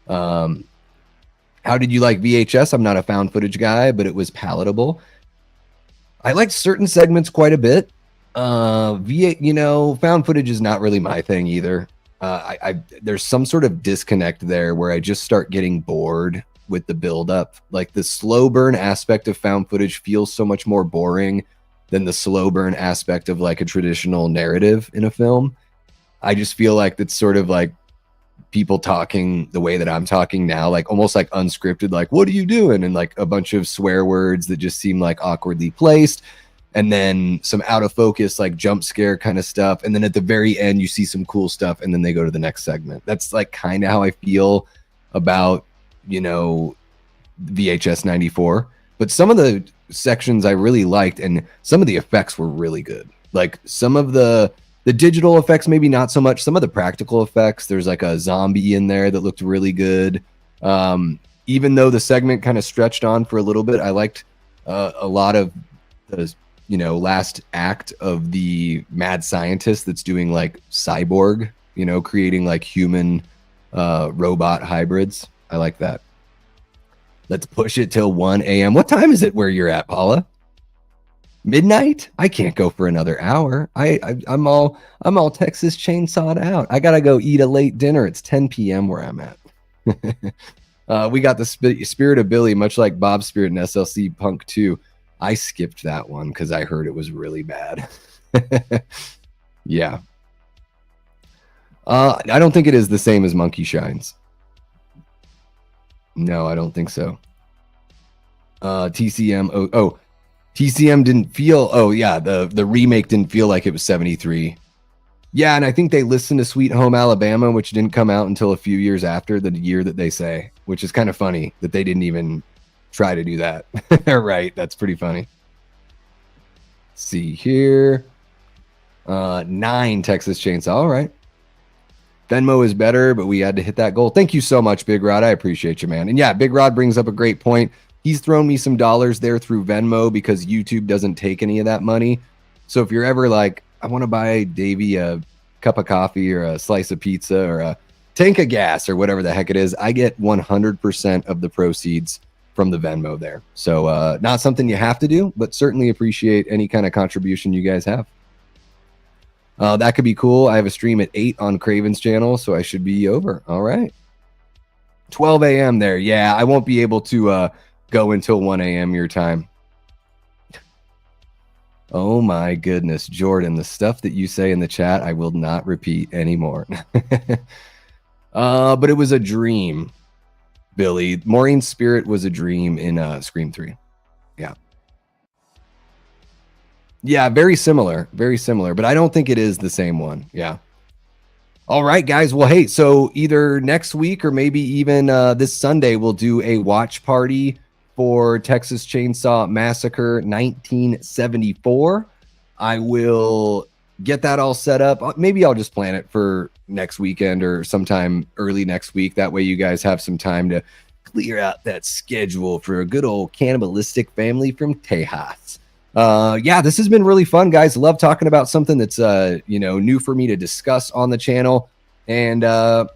[SPEAKER 1] How did you like VHS? I'm not a found footage guy, but it was palatable. I liked certain segments quite a bit. Found footage is not really my thing either. There's some sort of disconnect there where I just start getting bored with the buildup. Like the slow burn aspect of found footage feels so much more boring than the slow burn aspect of like a traditional narrative in a film. I just feel like that's sort of like people talking the way that I'm talking now, like almost like unscripted, like, what are you doing? And like a bunch of swear words that just seem like awkwardly placed. And then some out of focus, like jump scare kind of stuff. And then at the very end, you see some cool stuff. And then they go to the next segment. That's like kind of how I feel about, VHS 94. But some of the sections I really liked, and some of the effects were really good. Like some of the digital effects, maybe not so much. Some of the practical effects, there's like a zombie in there that looked really good. Even though the segment kind of stretched on for a little bit, I liked a lot of the, last act of the mad scientist that's doing like cyborg, creating like human robot hybrids. I like that. Let's push it till 1 a.m. What time is it where you're at, Paula? Midnight? I can't go for another hour. I'm all Texas chainsawed out. I gotta go eat a late dinner. It's 10 p.m. where I'm at. We got the Spirit of Billy, much like Bob's Spirit in SLC Punk 2. I skipped that one because I heard it was really bad. Yeah. I don't think it is the same as Monkey Shines. No, I don't think so. TCM. Oh, TCM didn't feel. Oh, yeah. The remake didn't feel like it was 73. Yeah, and I think they listened to Sweet Home Alabama, which didn't come out until a few years after the year that they say, which is kind of funny that they didn't even try to do that. Right, that's pretty funny. Let's see here. 9 Texas Chain Saw. All right. Venmo is better, but we had to hit that goal. Thank you so much, Big Rod. I appreciate you, man. And yeah, Big Rod brings up a great point. He's thrown me some dollars there through Venmo because YouTube doesn't take any of that money. So if you're ever like, I want to buy Davey a cup of coffee or a slice of pizza or a tank of gas or whatever the heck it is, I get 100% of the proceeds from the Venmo there. So not something you have to do, but certainly appreciate any kind of contribution you guys have. That could be cool. I have a stream at 8 on Craven's channel, so I should be over. All right. 12 a.m. there. Yeah, I won't be able to go until 1 a.m. your time. Oh my goodness, Jordan, the stuff that you say in the chat, I will not repeat anymore. But it was a dream, Billy. Maureen's spirit was a dream in Scream 3. Yeah. Yeah, very similar, but I don't think it is the same one. Yeah. All right, guys. Well, hey, so either next week or maybe even this Sunday, we'll do a watch party for Texas Chain Saw Massacre 1974. I will get that all set up. Maybe I'll just plan it for next weekend or sometime early next week. That way you guys have some time to clear out that schedule for a good old cannibalistic family from Tejas. Yeah, this has been really fun, guys. Love talking about something that's new for me to discuss on the channel. And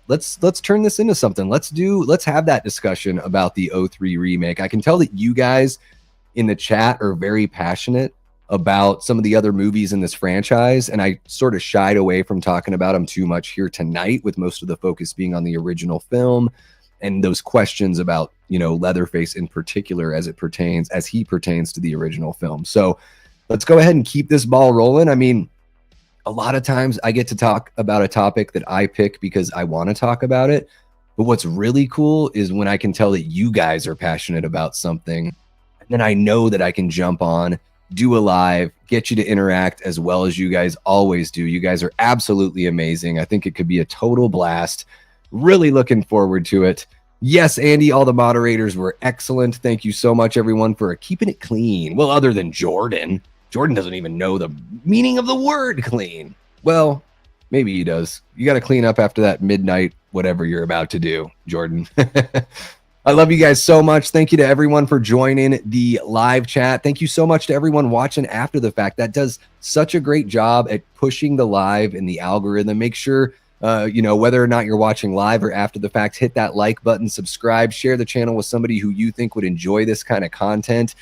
[SPEAKER 1] let's turn this into something. Let's have that discussion about the 03 remake. I can tell that you guys in the chat are very passionate about some of the other movies in this franchise, and I sort of shied away from talking about them too much here tonight, with most of the focus being on the original film and those questions about, Leatherface in particular as he pertains to the original film. So let's go ahead and keep this ball rolling. I mean, a lot of times I get to talk about a topic that I pick because I want to talk about it. But what's really cool is when I can tell that you guys are passionate about something, and then I know that I can jump on, do a live, get you to interact as well as you guys always do. You guys are absolutely amazing. I think it could be a total blast. Really looking forward to it. Yes, Andy, all the moderators were excellent. Thank you so much, everyone, for keeping it clean. Well, other than Jordan. Jordan doesn't even know the meaning of the word clean. Well, maybe he does. You got to clean up after that midnight, whatever you're about to do, Jordan. I love you guys so much. Thank you to everyone for joining the live chat. Thank you so much to everyone watching after the fact. That does such a great job at pushing the live in the algorithm. Make sure, whether or not you're watching live or after the fact, hit that like button, subscribe, share the channel with somebody who you think would enjoy this kind of content.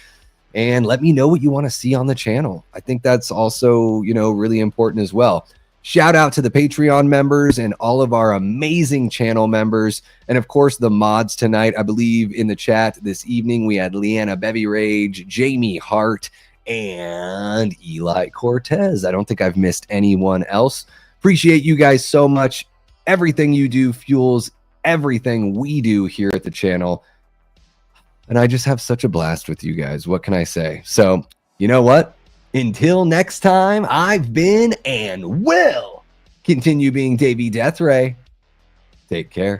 [SPEAKER 1] And let me know what you want to see on the channel. I think that's also, really important as well. Shout out to the Patreon members and all of our amazing channel members. And of course, the mods tonight. I believe in the chat this evening, we had Leanna Bevy Rage, Jamie Hart, and Eli Cortez. I don't think I've missed anyone else. Appreciate you guys so much. Everything you do fuels everything we do here at the channel. And I just have such a blast with you guys. What can I say? So, you know what? Until next time, I've been and will continue being Davey Deathray. Take care.